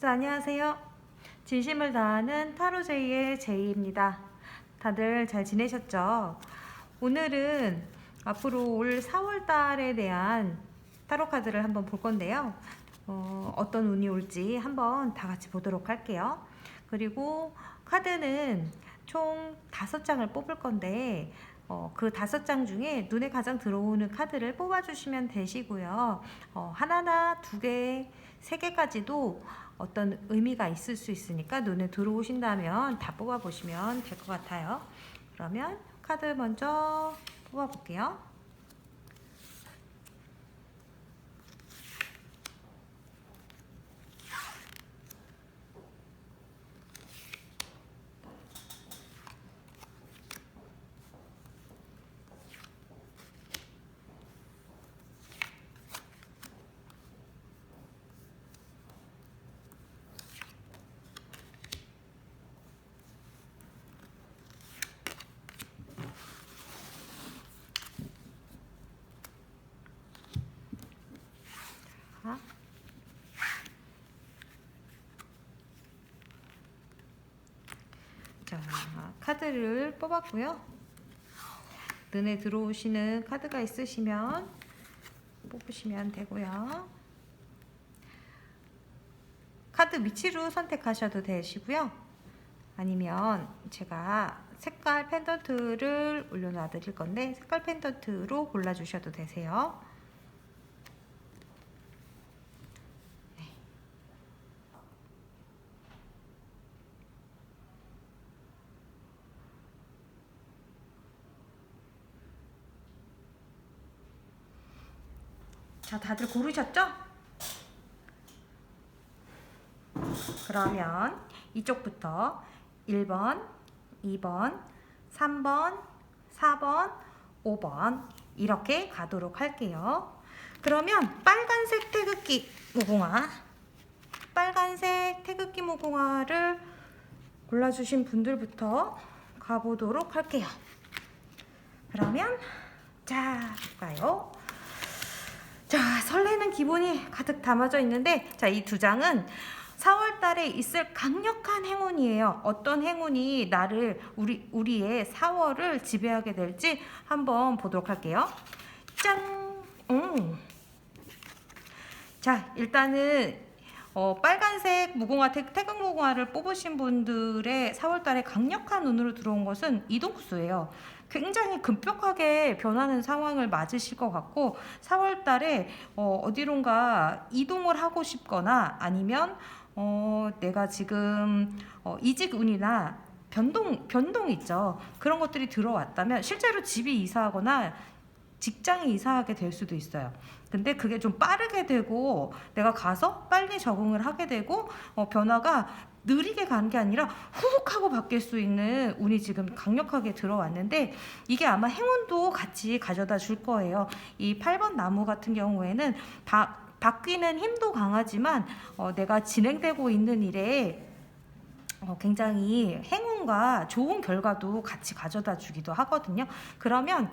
자, 안녕하세요. 진심을 다하는 타로제이의 제이입니다. 다들 잘 지내셨죠? 오늘은 앞으로 올 4월 달에 대한 타로 카드를 한번 볼 건데요. 어떤 운이 올지 한번 다 같이 보도록 할게요. 그리고 카드는 총 5장을 뽑을 건데 그 5장 중에 눈에 가장 들어오는 카드를 뽑아주시면 되시고요. 하나나 2개, 3개까지도 어떤 의미가 있을 수 있으니까 눈에 들어오신다면 다 뽑아보시면 될 것 같아요. 그러면 카드 먼저 뽑아볼게요. 자, 카드를 뽑았고요. 눈에 들어오시는 카드가 있으시면 뽑으시면 되고요. 카드 위치로 선택하셔도 되시고요. 아니면 제가 색깔 펜던트를 올려놔 드릴 건데 색깔 펜던트로 골라주셔도 되세요. 자, 다들 고르셨죠? 그러면 이쪽부터 1번, 2번, 3번, 4번, 5번 이렇게 가도록 할게요. 그러면 빨간색 태극기 무궁화, 빨간색 태극기 무궁화를 골라주신 분들부터 가보도록 할게요. 그러면 자, 볼까요? 자, 설레는 기분이 가득 담아져 있는데, 자, 이 2장은 4월 달에 있을 강력한 행운이에요. 어떤 행운이 나를 우리의 4월을 지배하게 될지 한번 보도록 할게요. 짠! 자, 일단은 빨간색 무궁화 태극 무궁화를 뽑으신 분들의 4월 달에 강력한 운으로 들어온 것은 이동수예요. 굉장히 급격하게 변하는 상황을 맞으실 것 같고 4월 달에 어디론가 이동을 하고 싶거나 아니면 내가 지금 이직 운이나 변동 있죠. 그런 것들이 들어왔다면 실제로 집이 이사하거나 직장이 이사하게 될 수도 있어요. 근데 그게 좀 빠르게 되고 내가 가서 빨리 적응을 하게 되고 변화가 느리게 가는 게 아니라 훅 하고 바뀔 수 있는 운이 지금 강력하게 들어왔는데 이게 아마 행운도 같이 가져다 줄 거예요. 이 8번 나무 같은 경우에는 바뀌는 힘도 강하지만 내가 진행되고 있는 일에 굉장히 행운과 좋은 결과도 같이 가져다 주기도 하거든요. 그러면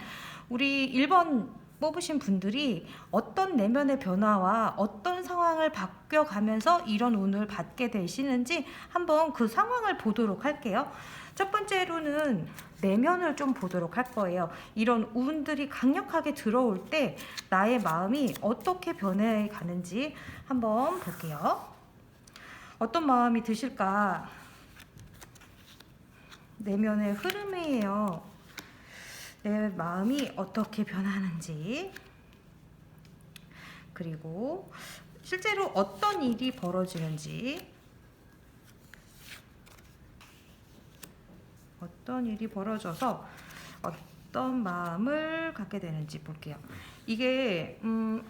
우리 1번 뽑으신 분들이 어떤 내면의 변화와 어떤 상황을 바뀌어가면서 이런 운을 받게 되시는지 한번 그 상황을 보도록 할게요. 첫 번째로는 내면을 좀 보도록 할 거예요. 이런 운들이 강력하게 들어올 때 나의 마음이 어떻게 변해가는지 한번 볼게요. 어떤 마음이 드실까? 내면의 흐름이에요. 내 마음이 어떻게 변하는지, 그리고 실제로 어떤 일이 벌어지는지, 어떤 일이 벌어져서 어떤 마음을 갖게 되는지 볼게요. 이게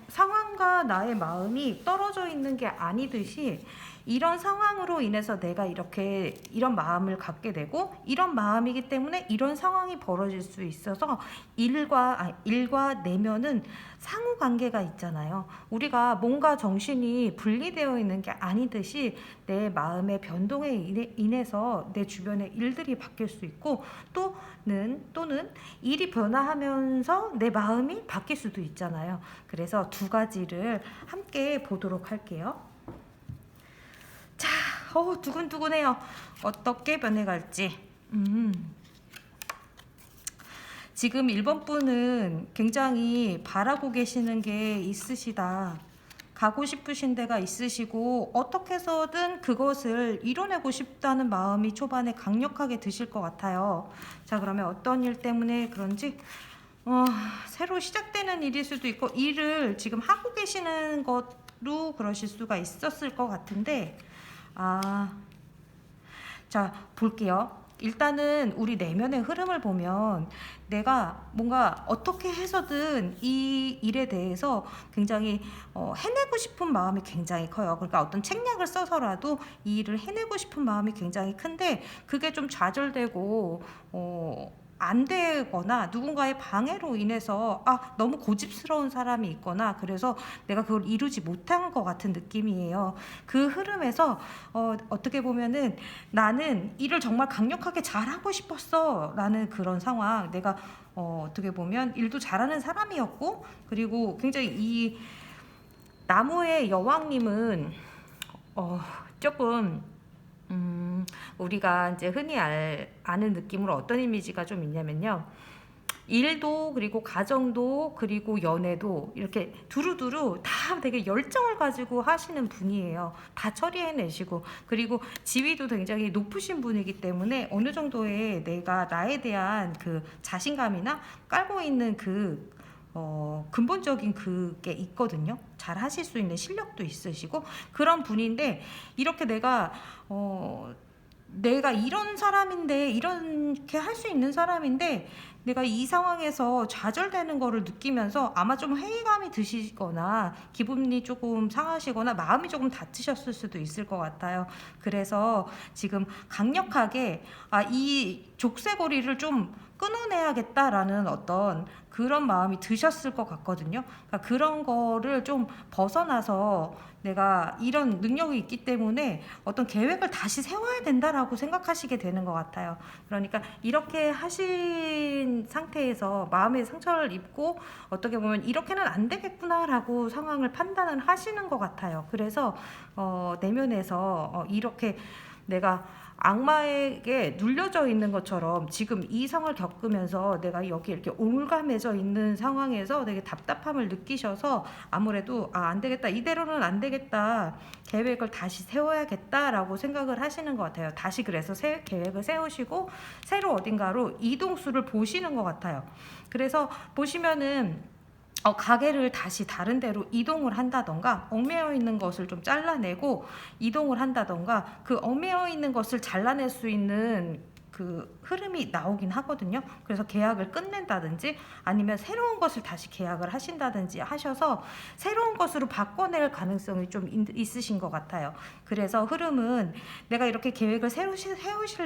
상황과 나의 마음이 떨어져 있는 게 아니듯이 이런 상황으로 인해서 내가 이런 마음을 갖게 되고 이런 마음이기 때문에 이런 상황이 벌어질 수 있어서 일과 내면은 상호 관계가 있잖아요. 우리가 몸과 정신이 분리되어 있는 게 아니듯이 내 마음의 변동에 인해서 내 주변의 일들이 바뀔 수 있고 또는 일이 변화하면서 내 마음이 바뀔 수도 있잖아요. 그래서 2가지를 함께 보도록 할게요. 자, 두근두근해요. 어떻게 변해갈지. 지금 1번 분은 굉장히 바라고 계시는 게 있으시다. 가고 싶으신 데가 있으시고 어떻게 해서든 그것을 이뤄내고 싶다는 마음이 초반에 강력하게 드실 것 같아요. 자, 그러면 어떤 일 때문에 그런지 새로 시작되는 일일 수도 있고 일을 지금 하고 계시는 것도 그러실 수가 있었을 것 같은데 자, 볼게요. 일단은 우리 내면의 흐름을 보면 내가 뭔가 어떻게 해서든 이 일에 대해서 굉장히 해내고 싶은 마음이 굉장히 커요. 그러니까 어떤 책략을 써서라도 이 일을 해내고 싶은 마음이 굉장히 큰데 그게 좀 좌절되고 안 되거나 누군가의 방해로 인해서 너무 고집스러운 사람이 있거나 그래서 내가 그걸 이루지 못한 것 같은 느낌이에요. 그 흐름에서 어떻게 보면은 나는 일을 정말 강력하게 잘하고 싶었어 라는 그런 상황. 내가 어떻게 보면 일도 잘하는 사람이었고 그리고 굉장히 이 나무의 여왕님은 조금 우리가 이제 흔히 아는 느낌으로 어떤 이미지가 좀 있냐면요. 일도 그리고 가정도 그리고 연애도 이렇게 두루두루 다 되게 열정을 가지고 하시는 분이에요. 다 처리해내시고 그리고 지위도 굉장히 높으신 분이기 때문에 어느 정도의 내가 나에 대한 그 자신감이나 깔고 있는 그 근본적인 그게 있거든요. 잘 하실 수 있는 실력도 있으시고 그런 분인데 이렇게 내가 이런 사람인데 이렇게 할 수 있는 사람인데 내가 이 상황에서 좌절되는 거를 느끼면서 아마 좀 회의감이 드시거나 기분이 조금 상하시거나 마음이 조금 다치셨을 수도 있을 것 같아요. 그래서 지금 강력하게 이 족쇄고리를 좀 끊어내야겠다라는 어떤 그런 마음이 드셨을 것 같거든요. 그러니까 그런 거를 좀 벗어나서 내가 이런 능력이 있기 때문에 어떤 계획을 다시 세워야 된다라고 생각하시게 되는 것 같아요. 그러니까 이렇게 하신 상태에서 마음의 상처를 입고 어떻게 보면 이렇게는 안 되겠구나라고 상황을 판단을 하시는 것 같아요. 그래서 내면에서 이렇게 내가 악마에게 눌려져 있는 것처럼 지금 이 상황을 겪으면서 내가 여기 이렇게 올가매져 있는 상황에서 되게 답답함을 느끼셔서 아무래도 안 되겠다, 이대로는 안 되겠다, 계획을 다시 세워야겠다라고 생각을 하시는 것 같아요. 다시 그래서 계획을 세우시고 새로 어딘가로 이동수를 보시는 것 같아요. 그래서 보시면은 가게를 다시 다른 데로 이동을 한다던가 얽매여 있는 것을 좀 잘라내고 이동을 한다던가 그 얽매여 있는 것을 잘라낼 수 있는 그 흐름이 나오긴 하거든요. 그래서 계약을 끝낸다든지 아니면 새로운 것을 다시 계약을 하신다든지 하셔서 새로운 것으로 바꿔낼 가능성이 좀 있으신 것 같아요. 그래서 흐름은 내가 이렇게 계획을 세우실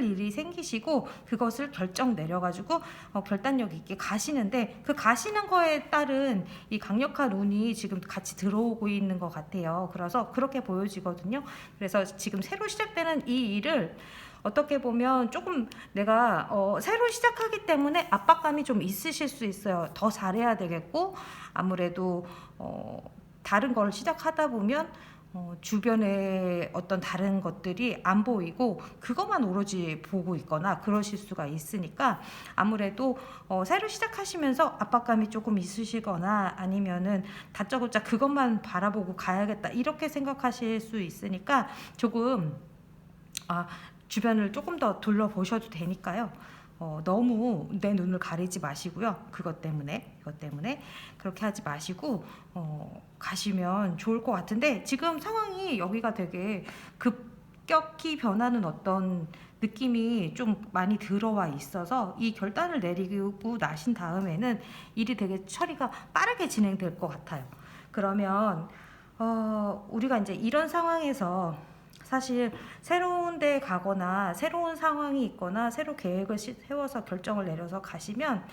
일이 생기시고 그것을 결정 내려가지고 결단력 있게 가시는데 그 가시는 거에 따른 이 강력한 운이 지금 같이 들어오고 있는 것 같아요. 그래서 그렇게 보여지거든요. 그래서 지금 새로 시작되는 이 일을 어떻게 보면 조금 내가 새로 시작하기 때문에 압박감이 좀 있으실 수 있어요. 더 잘해야 되겠고 아무래도 다른 걸 시작하다 보면 주변에 어떤 다른 것들이 안 보이고 그것만 오로지 보고 있거나 그러실 수가 있으니까 아무래도 새로 시작하시면서 압박감이 조금 있으시거나 아니면은 다짜고짜 그것만 바라보고 가야겠다 이렇게 생각하실 수 있으니까 조금 주변을 조금 더 둘러보셔도 되니까요. 너무 내 눈을 가리지 마시고요. 그것 때문에 그렇게 하지 마시고 가시면 좋을 것 같은데 지금 상황이 여기가 되게 급격히 변하는 어떤 느낌이 좀 많이 들어와 있어서 이 결단을 내리고 나신 다음에는 일이 되게 처리가 빠르게 진행될 것 같아요. 그러면 우리가 이제 이런 상황에서 사실 새로운 데 가거나 새로운 상황이 있거나 새로 계획을 세워서 결정을 내려서 가시면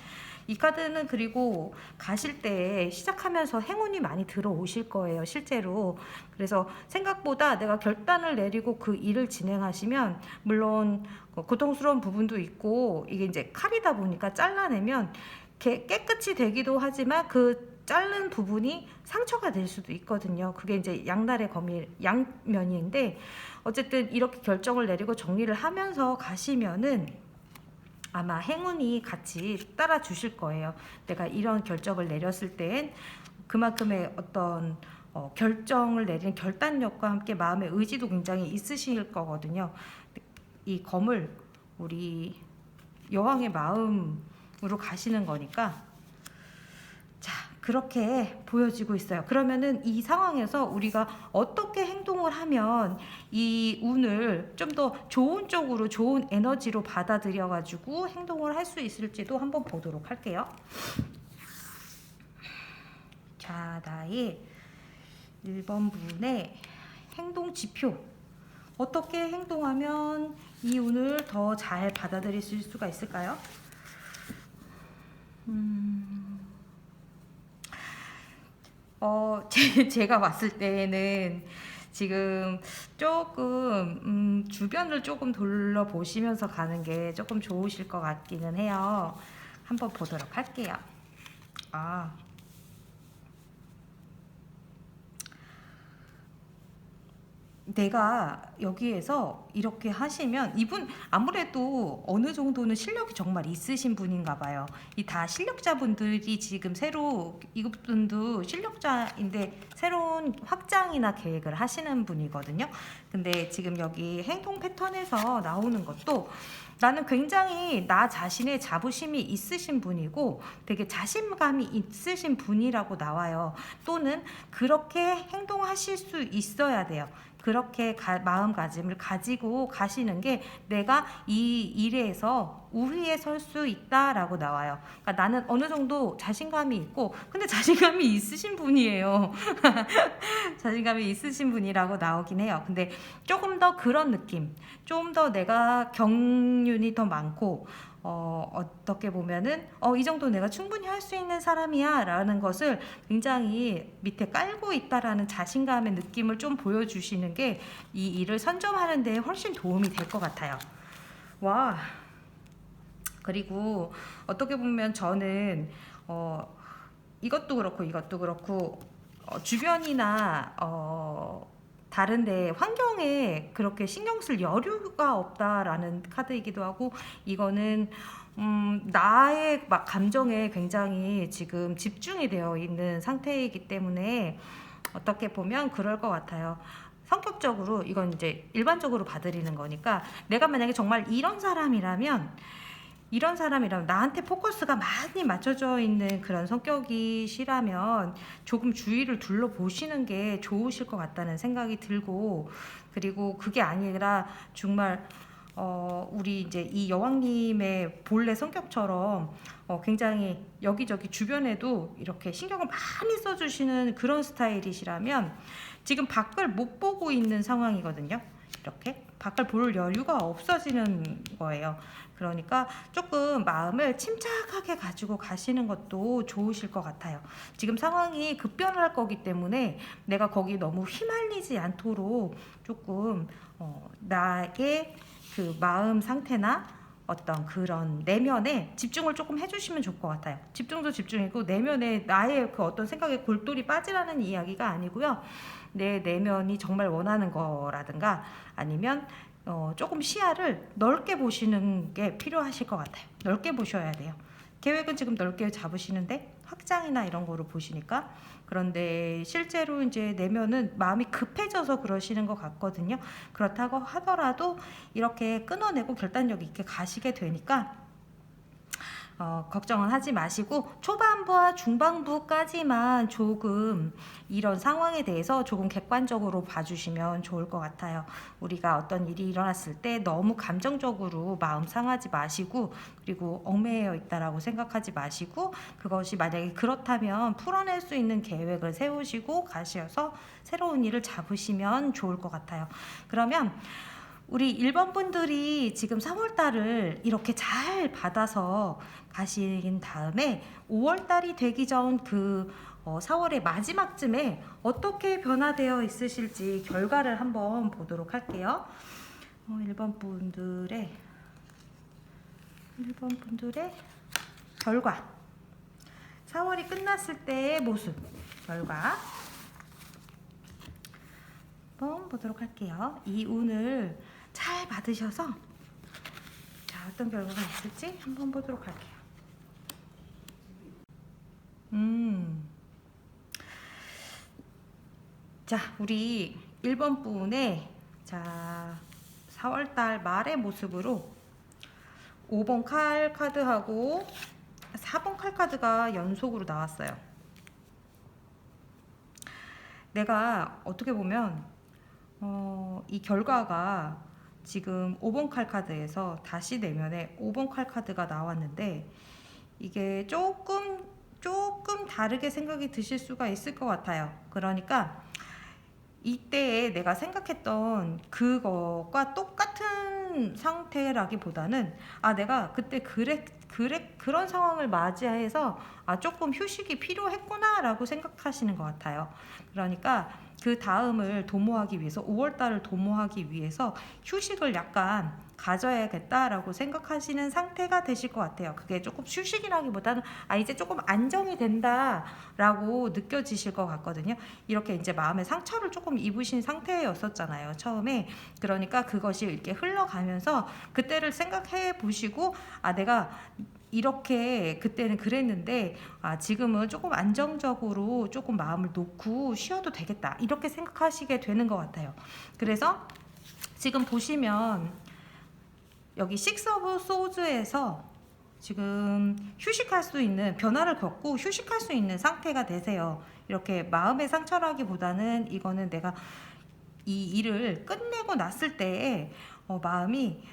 이 카드는 그리고 가실 때 시작하면서 행운이 많이 들어오실 거예요, 실제로. 그래서 생각보다 내가 결단을 내리고 그 일을 진행하시면 물론 고통스러운 부분도 있고 이게 이제 칼이다 보니까 잘라내면 깨끗이 되기도 하지만 그 자른 부분이 상처가 될 수도 있거든요. 그게 이제 양날의 검이 양면인데 어쨌든 이렇게 결정을 내리고 정리를 하면서 가시면은 아마 행운이 같이 따라 주실 거예요. 내가 이런 결정을 내렸을 땐 그만큼의 어떤 결정을 내리는 결단력과 함께 마음의 의지도 굉장히 있으실 거거든요. 이 검을 우리 여왕의 마음으로 가시는 거니까 자, 그렇게 보여지고 있어요. 그러면은 이 상황에서 우리가 어떻게 행동을 하면 이 운을 좀 더 좋은 쪽으로, 좋은 에너지로 받아들여 가지고 행동을 할 수 있을지도 한번 보도록 할게요. 자, 나의 1번 분의 행동 지표. 어떻게 행동하면 이 운을 더 잘 받아들일 수가 있을까요? 제가 봤을 때는 지금 조금 주변을 조금 둘러보시면서 가는 게 조금 좋으실 것 같기는 해요. 한번 보도록 할게요. 내가 여기에서 이렇게 하시면 이분 아무래도 어느 정도는 실력이 정말 있으신 분인가 봐요. 이 다 실력자분들이 지금 새로 이분도 실력자인데 새로운 확장이나 계획을 하시는 분이거든요. 근데 지금 여기 행동 패턴에서 나오는 것도 나는 굉장히 나 자신의 자부심이 있으신 분이고 되게 자신감이 있으신 분이라고 나와요. 또는 그렇게 행동하실 수 있어야 돼요. 그렇게 마음가짐을 가지고 가시는 게 내가 이 일에서 우위에 설 수 있다라고 나와요. 그러니까 나는 어느 정도 자신감이 있고 근데 자신감이 있으신 분이에요. 자신감이 있으신 분이라고 나오긴 해요. 근데 조금 더 그런 느낌, 좀 더 내가 경륜이 더 많고 어떻게 보면은 이 정도 내가 충분히 할 수 있는 사람이야 라는 것을 굉장히 밑에 깔고 있다라는 자신감의 느낌을 좀 보여주시는 게 이 일을 선점하는 데 훨씬 도움이 될 것 같아요. 와, 그리고 어떻게 보면 저는 이것도 그렇고 주변이나 다른데 환경에 그렇게 신경 쓸 여유가 없다라는 카드이기도 하고 이거는 나의 막 감정에 굉장히 지금 집중이 되어 있는 상태이기 때문에 어떻게 보면 그럴 것 같아요. 성격적으로 이건 이제 일반적으로 봐드리는 거니까 내가 만약에 정말 이런 사람이라면 나한테 포커스가 많이 맞춰져 있는 그런 성격이시라면 조금 주위를 둘러보시는 게 좋으실 것 같다는 생각이 들고 그리고 그게 아니라 정말 우리 이제 이 여왕님의 본래 성격처럼 굉장히 여기저기 주변에도 이렇게 신경을 많이 써주시는 그런 스타일이시라면 지금 밖을 못 보고 있는 상황이거든요. 이렇게 밖을 볼 여유가 없어지는 거예요. 그러니까 조금 마음을 침착하게 가지고 가시는 것도 좋으실 것 같아요. 지금 상황이 급변할 거기 때문에 내가 거기 너무 휘말리지 않도록 조금 나의 그 마음 상태나 어떤 그런 내면에 집중을 조금 해주시면 좋을 것 같아요. 집중도 집중이고 내면에 나의 그 어떤 생각에 골똘히 빠지라는 이야기가 아니고요. 내 내면이 정말 원하는 거라든가 아니면 조금 시야를 넓게 보시는 게 필요하실 것 같아요. 넓게 보셔야 돼요. 계획은 지금 넓게 잡으시는데 확장이나 이런 거로 보시니까 그런데 실제로 이제 내면은 마음이 급해져서 그러시는 것 같거든요. 그렇다고 하더라도 이렇게 끊어내고 결단력 있게 가시게 되니까 걱정은 하지 마시고 초반부와 중반부까지만 조금 이런 상황에 대해서 조금 객관적으로 봐주시면 좋을 것 같아요. 우리가 어떤 일이 일어났을 때 너무 감정적으로 마음 상하지 마시고 그리고 얽매여 있다라고 생각하지 마시고 그것이 만약에 그렇다면 풀어낼 수 있는 계획을 세우시고 가셔서 새로운 일을 잡으시면 좋을 것 같아요. 그러면 우리 1번 분들이 지금 3월달을 이렇게 잘 받아서 가신 다음에 5월달이 되기 전 그 4월의 마지막쯤에 어떻게 변화되어 있으실지 결과를 한번 보도록 할게요. 1번 분들의 결과. 4월이 끝났을 때의 모습 결과 한번 보도록 할게요. 이 운을 잘 받으셔서 자, 어떤 결과가 있을지 한번 보도록 할게요. 자, 우리 1번 분의 자 4월달 말의 모습으로 5번 칼 카드하고 4번 칼 카드가 연속으로 나왔어요. 내가 어떻게 보면 이 결과가 지금 5번 칼 카드에서 다시 내면에 5번 칼 카드가 나왔는데 이게 조금 다르게 생각이 드실 수가 있을 것 같아요. 그러니까 이때에 내가 생각했던 그거가 똑같은 상태라기보다는 내가 그때 그런 상황을 맞이해서 조금 휴식이 필요했구나 라고 생각하시는 것 같아요. 그러니까 그 다음을 도모하기 위해서 5월달을 도모하기 위해서 휴식을 약간 가져야겠다라고 생각하시는 상태가 되실 것 같아요. 그게 조금 휴식이라기보다는 이제 조금 안정이 된다라고 느껴지실 것 같거든요. 이렇게 이제 마음의 상처를 조금 입으신 상태였었잖아요, 처음에. 그러니까 그것이 이렇게 흘러가면서 그때를 생각해 보시고 내가 이렇게 그때는 그랬는데 지금은 조금 안정적으로 조금 마음을 놓고 쉬어도 되겠다 이렇게 생각하시게 되는 것 같아요. 그래서 지금 보시면 여기 식스 오브 소즈에서 지금 휴식할 수 있는 변화를 겪고 휴식할 수 있는 상태가 되세요. 이렇게 마음의 상처라기보다는 이거는 내가 이 일을 끝내고 났을 때에 마음이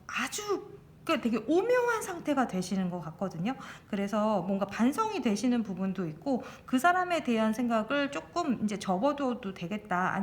아주 되게 오묘한 상태가 되시는 것 같거든요. 그래서 뭔가 반성이 되시는 부분도 있고 그 사람에 대한 생각을 조금 이제 접어둬도 되겠다.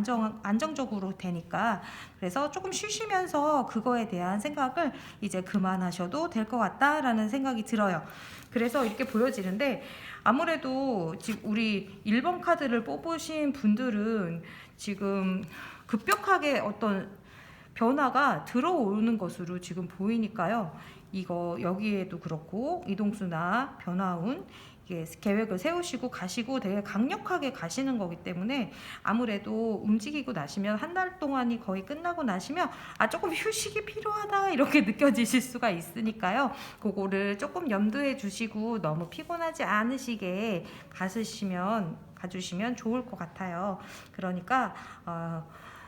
안정적으로 되니까. 그래서 조금 쉬시면서 그거에 대한 생각을 이제 그만하셔도 될 것 같다라는 생각이 들어요. 그래서 이렇게 보여지는데 아무래도 지금 우리 1번 카드를 뽑으신 분들은 지금 급격하게 어떤 변화가 들어오는 것으로 지금 보이니까요. 이거 여기에도 그렇고 이동수나 변화운 이게 계획을 세우시고 가시고 되게 강력하게 가시는 거기 때문에 아무래도 움직이고 나시면 한 달 동안이 거의 끝나고 나시면 조금 휴식이 필요하다 이렇게 느껴지실 수가 있으니까요. 그거를 조금 염두해 주시고 너무 피곤하지 않으시게 가주시면 좋을 것 같아요. 그러니까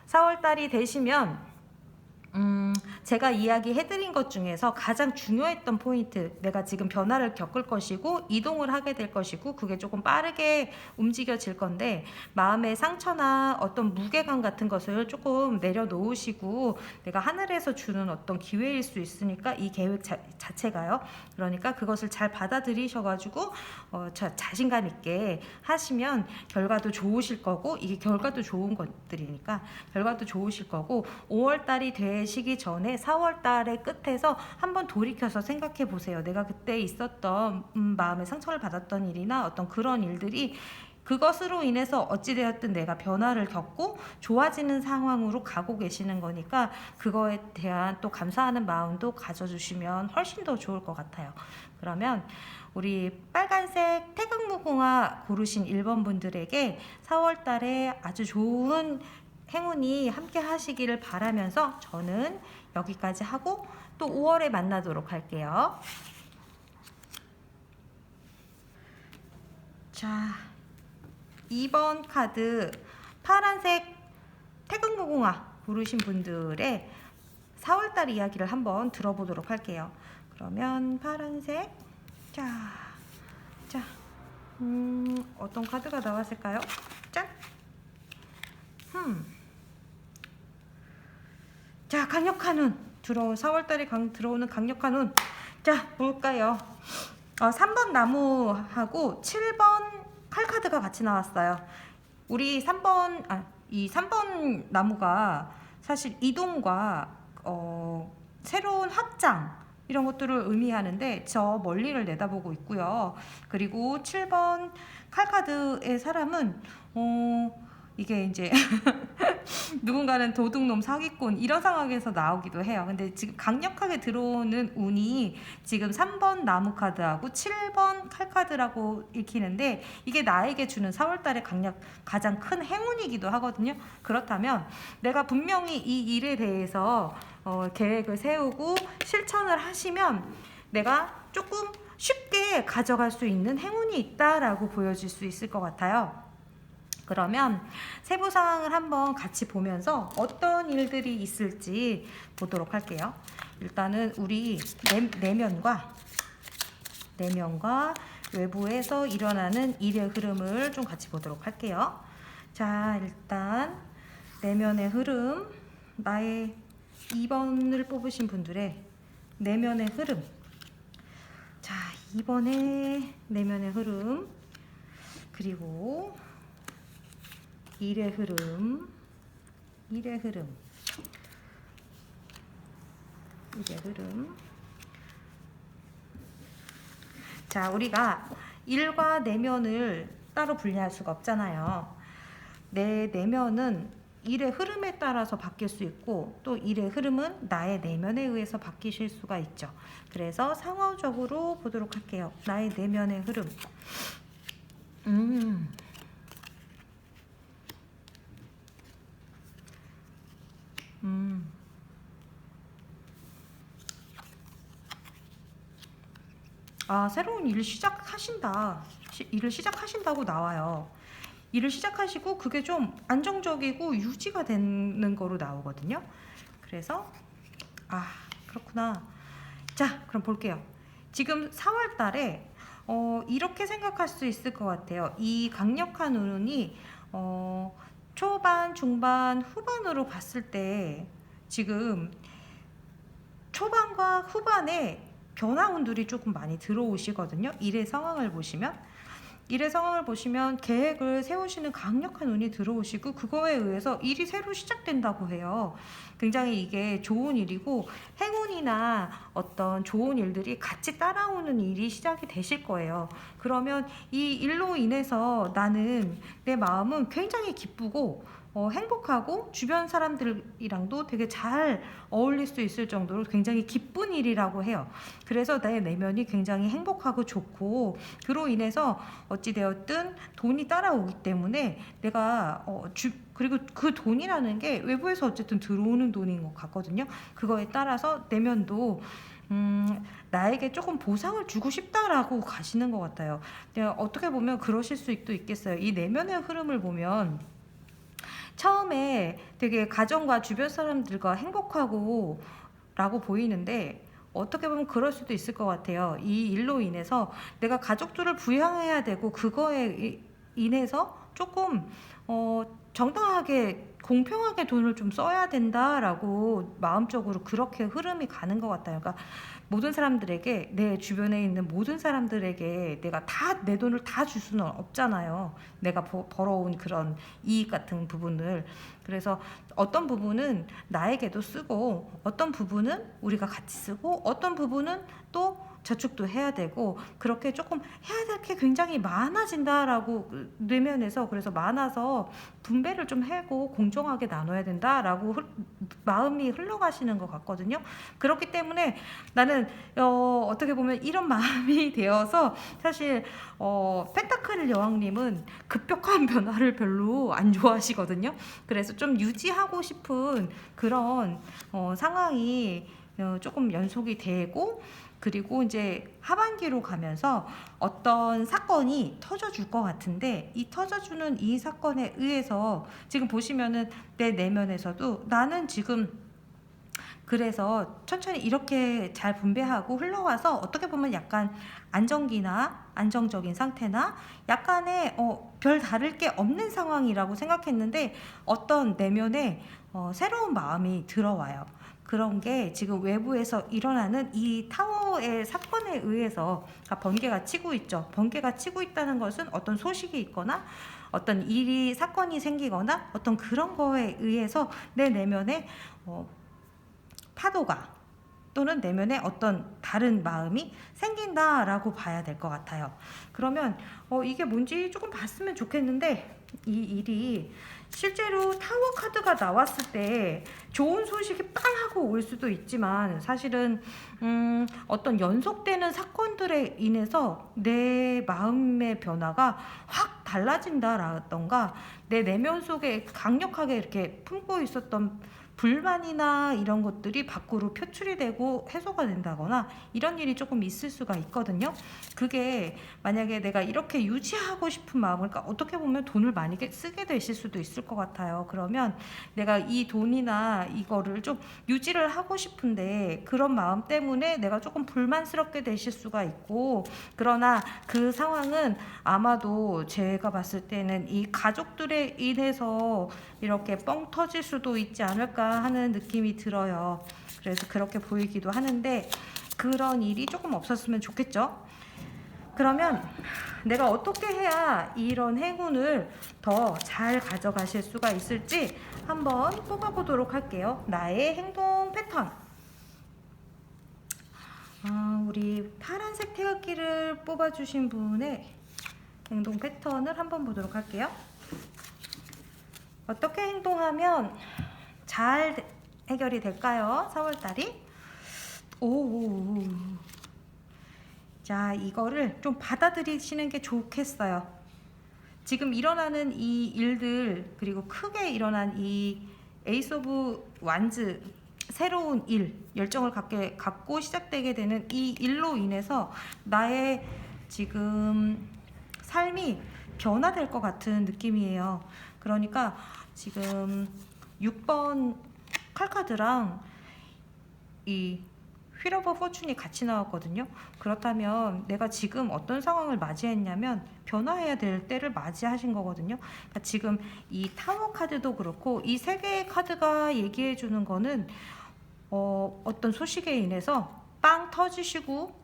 4월달이 되시면 제가 이야기해드린 것 중에서 가장 중요했던 포인트, 내가 지금 변화를 겪을 것이고 이동을 하게 될 것이고 그게 조금 빠르게 움직여질 건데 마음의 상처나 어떤 무게감 같은 것을 조금 내려놓으시고 내가 하늘에서 주는 어떤 기회일 수 있으니까 이 계획 자체가요. 그러니까 그것을 잘 받아들이셔가지고 자신감 있게 하시면 결과도 좋으실 거고 이게 결과도 좋은 것들이니까 결과도 좋으실 거고 5월달이 되시기 전에 4월달의 끝에서 한번 돌이켜서 생각해 보세요. 내가 그때 있었던 마음의 상처를 받았던 일이나 어떤 그런 일들이 그것으로 인해서 어찌되었든 내가 변화를 겪고 좋아지는 상황으로 가고 계시는 거니까 그거에 대한 또 감사하는 마음도 가져주시면 훨씬 더 좋을 것 같아요. 그러면 우리 빨간색 태극무궁화 고르신 1번 분들에게 4월달에 아주 좋은 행운이 함께 하시기를 바라면서 저는 여기까지 하고 또 5월에 만나도록 할게요. 자, 2번 카드 파란색 태극무궁화 고르신 분들의 4월달 이야기를 한번 들어보도록 할게요. 그러면 파란색 자, 어떤 카드가 나왔을까요? 짠! 자, 강력한 운 들어온 4월달에 들어오는 강력한 운. 자, 뭘까요? 3번 나무하고 7번 칼카드가 같이 나왔어요. 우리 3번 이 3번 나무가 사실 이동과 새로운 확장 이런 것들을 의미하는데 저 멀리를 내다보고 있고요. 그리고 7번 칼카드의 사람은 이게 이제 누군가는 도둑놈 사기꾼 이런 상황에서 나오기도 해요. 근데 지금 강력하게 들어오는 운이 지금 3번 나무 카드하고 7번 칼 카드라고 읽히는데 이게 나에게 주는 4월달의 가장 큰 행운이기도 하거든요. 그렇다면 내가 분명히 이 일에 대해서 계획을 세우고 실천을 하시면 내가 조금 쉽게 가져갈 수 있는 행운이 있다라고 보여질 수 있을 것 같아요. 그러면 세부 상황을 한번 같이 보면서 어떤 일들이 있을지 보도록 할게요. 일단은 우리 내면과 외부에서 일어나는 일의 흐름을 좀 같이 보도록 할게요. 자, 일단 내면의 흐름, 나의 2번을 뽑으신 분들의 내면의 흐름. 자, 2번의 내면의 흐름, 그리고 일의 흐름. 자, 우리가 일과 내면을 따로 분리할 수가 없잖아요. 내 내면은 일의 흐름에 따라서 바뀔 수 있고 또 일의 흐름은 나의 내면에 의해서 바뀌실 수가 있죠. 그래서 상호적으로 보도록 할게요. 나의 내면의 흐름. 새로운 일을 일을 시작하신다고 나와요. 일을 시작하시고 그게 좀 안정적이고 유지가 되는 거로 나오거든요. 그래서 그렇구나. 자, 그럼 볼게요. 지금 4월 달에 이렇게 생각할 수 있을 것 같아요. 이 강력한 운이 초반, 중반, 후반으로 봤을 때 지금 초반과 후반에 변화운들이 조금 많이 들어오시거든요. 일의 상황을 보시면 계획을 세우시는 강력한 운이 들어오시고 그거에 의해서 일이 새로 시작된다고 해요. 굉장히 이게 좋은 일이고 행운이나 어떤 좋은 일들이 같이 따라오는 일이 시작이 되실 거예요. 그러면 이 일로 인해서 나는 내 마음은 굉장히 기쁘고 행복하고 주변 사람들이랑도 되게 잘 어울릴 수 있을 정도로 굉장히 기쁜 일이라고 해요. 그래서 내 내면이 굉장히 행복하고 좋고 그로 인해서 어찌되었든 돈이 따라오기 때문에 내가 그리고 그 돈이라는 게 외부에서 어쨌든 들어오는 돈인 것 같거든요. 그거에 따라서 내면도 나에게 조금 보상을 주고 싶다라고 가시는 것 같아요. 어떻게 보면 그러실 수도 있겠어요. 이 내면의 흐름을 보면 처음에 되게 가정과 주변 사람들과 행복하고 라고 보이는데 어떻게 보면 그럴 수도 있을 것 같아요. 이 일로 인해서 내가 가족들을 부양해야 되고 그거에 인해서 조금 정당하게 공평하게 돈을 좀 써야 된다라고 마음적으로 그렇게 흐름이 가는 것 같아요. 그러니까 모든 사람들에게 내 주변에 있는 모든 사람들에게 내가 다 내 돈을 다 줄 수는 없잖아요. 내가 벌어온 그런 이익 같은 부분을. 그래서 어떤 부분은 나에게도 쓰고 어떤 부분은 우리가 같이 쓰고 어떤 부분은 또 저축도 해야 되고 그렇게 조금 해야 될 게 굉장히 많아진다라고 내면에서 그래서 많아서 분배를 좀 하고 공정하게 나눠야 된다라고 마음이 흘러가시는 것 같거든요. 그렇기 때문에 나는 어떻게 보면 이런 마음이 되어서 사실 펜타클 여왕님은 급격한 변화를 별로 안 좋아하시거든요. 그래서 좀 유지하고 싶은 그런 상황이 조금 연속이 되고 그리고 이제 하반기로 가면서 어떤 사건이 터져줄 것 같은데 이 터져주는 이 사건에 의해서 지금 보시면은 내 내면에서도 나는 지금 그래서 천천히 이렇게 잘 분배하고 흘러와서 어떻게 보면 약간 안정적인 상태나 약간의 별 다를 게 없는 상황이라고 생각했는데 어떤 내면에 새로운 마음이 들어와요. 그런 게 지금 외부에서 일어나는 이 타워의 사건에 의해서 번개가 치고 있죠. 번개가 치고 있다는 것은 어떤 소식이 있거나 어떤 사건이 생기거나 어떤 그런 거에 의해서 내 내면에 파도가 또는 내면에 어떤 다른 마음이 생긴다라고 봐야 될 것 같아요. 그러면 이게 뭔지 조금 봤으면 좋겠는데, 이 일이 실제로 타워 카드가 나왔을 때 좋은 소식이 빵 하고 올 수도 있지만, 사실은 어떤 연속되는 사건들에 인해서 내 마음의 변화가 확 달라진다라던가, 내 내면 속에 강력하게 이렇게 품고 있었던 불만이나 이런 것들이 밖으로 표출이 되고 해소가 된다거나 이런 일이 조금 있을 수가 있거든요. 그게 만약에 내가 이렇게 유지하고 싶은 마음을, 그러니까 어떻게 보면 돈을 많이 쓰게 되실 수도 있을 것 같아요. 그러면 내가 이 돈이나 이거를 좀 유지를 하고 싶은데 그런 마음 때문에 내가 조금 불만스럽게 되실 수가 있고, 그러나 그 상황은 아마도 제가 봤을 때는 이 가족들에 인해서 이렇게 뻥 터질 수도 있지 않을까 하는 느낌이 들어요. 그래서 그렇게 보이기도 하는데, 그런 일이 조금 없었으면 좋겠죠. 그러면 내가 어떻게 해야 이런 행운을 더 잘 가져가실 수가 있을지 한번 뽑아보도록 할게요. 나의 행동 패턴. 우리 파란색 태극기를 뽑아주신 분의 행동 패턴을 한번 보도록 할게요. 어떻게 행동하면 잘 해결이 될까요? 4월달이. 오. 자, 이거를 좀 받아들이시는 게 좋겠어요. 지금 일어나는 이 일들, 그리고 크게 일어난 이 에이스 오브 완즈, 새로운 일, 열정을 갖고 시작되게 되는 이 일로 인해서 나의 지금 삶이 변화될 것 같은 느낌이에요. 그러니까 지금 6번 칼카드랑 이 휠 오브 포춘이 같이 나왔거든요. 그렇다면 내가 지금 어떤 상황을 맞이했냐면 변화해야 될 때를 맞이하신 거거든요. 그러니까 지금 이 타워 카드도 그렇고 이 세 개의 카드가 얘기해 주는 거는 어떤 소식에 인해서 빵 터지시고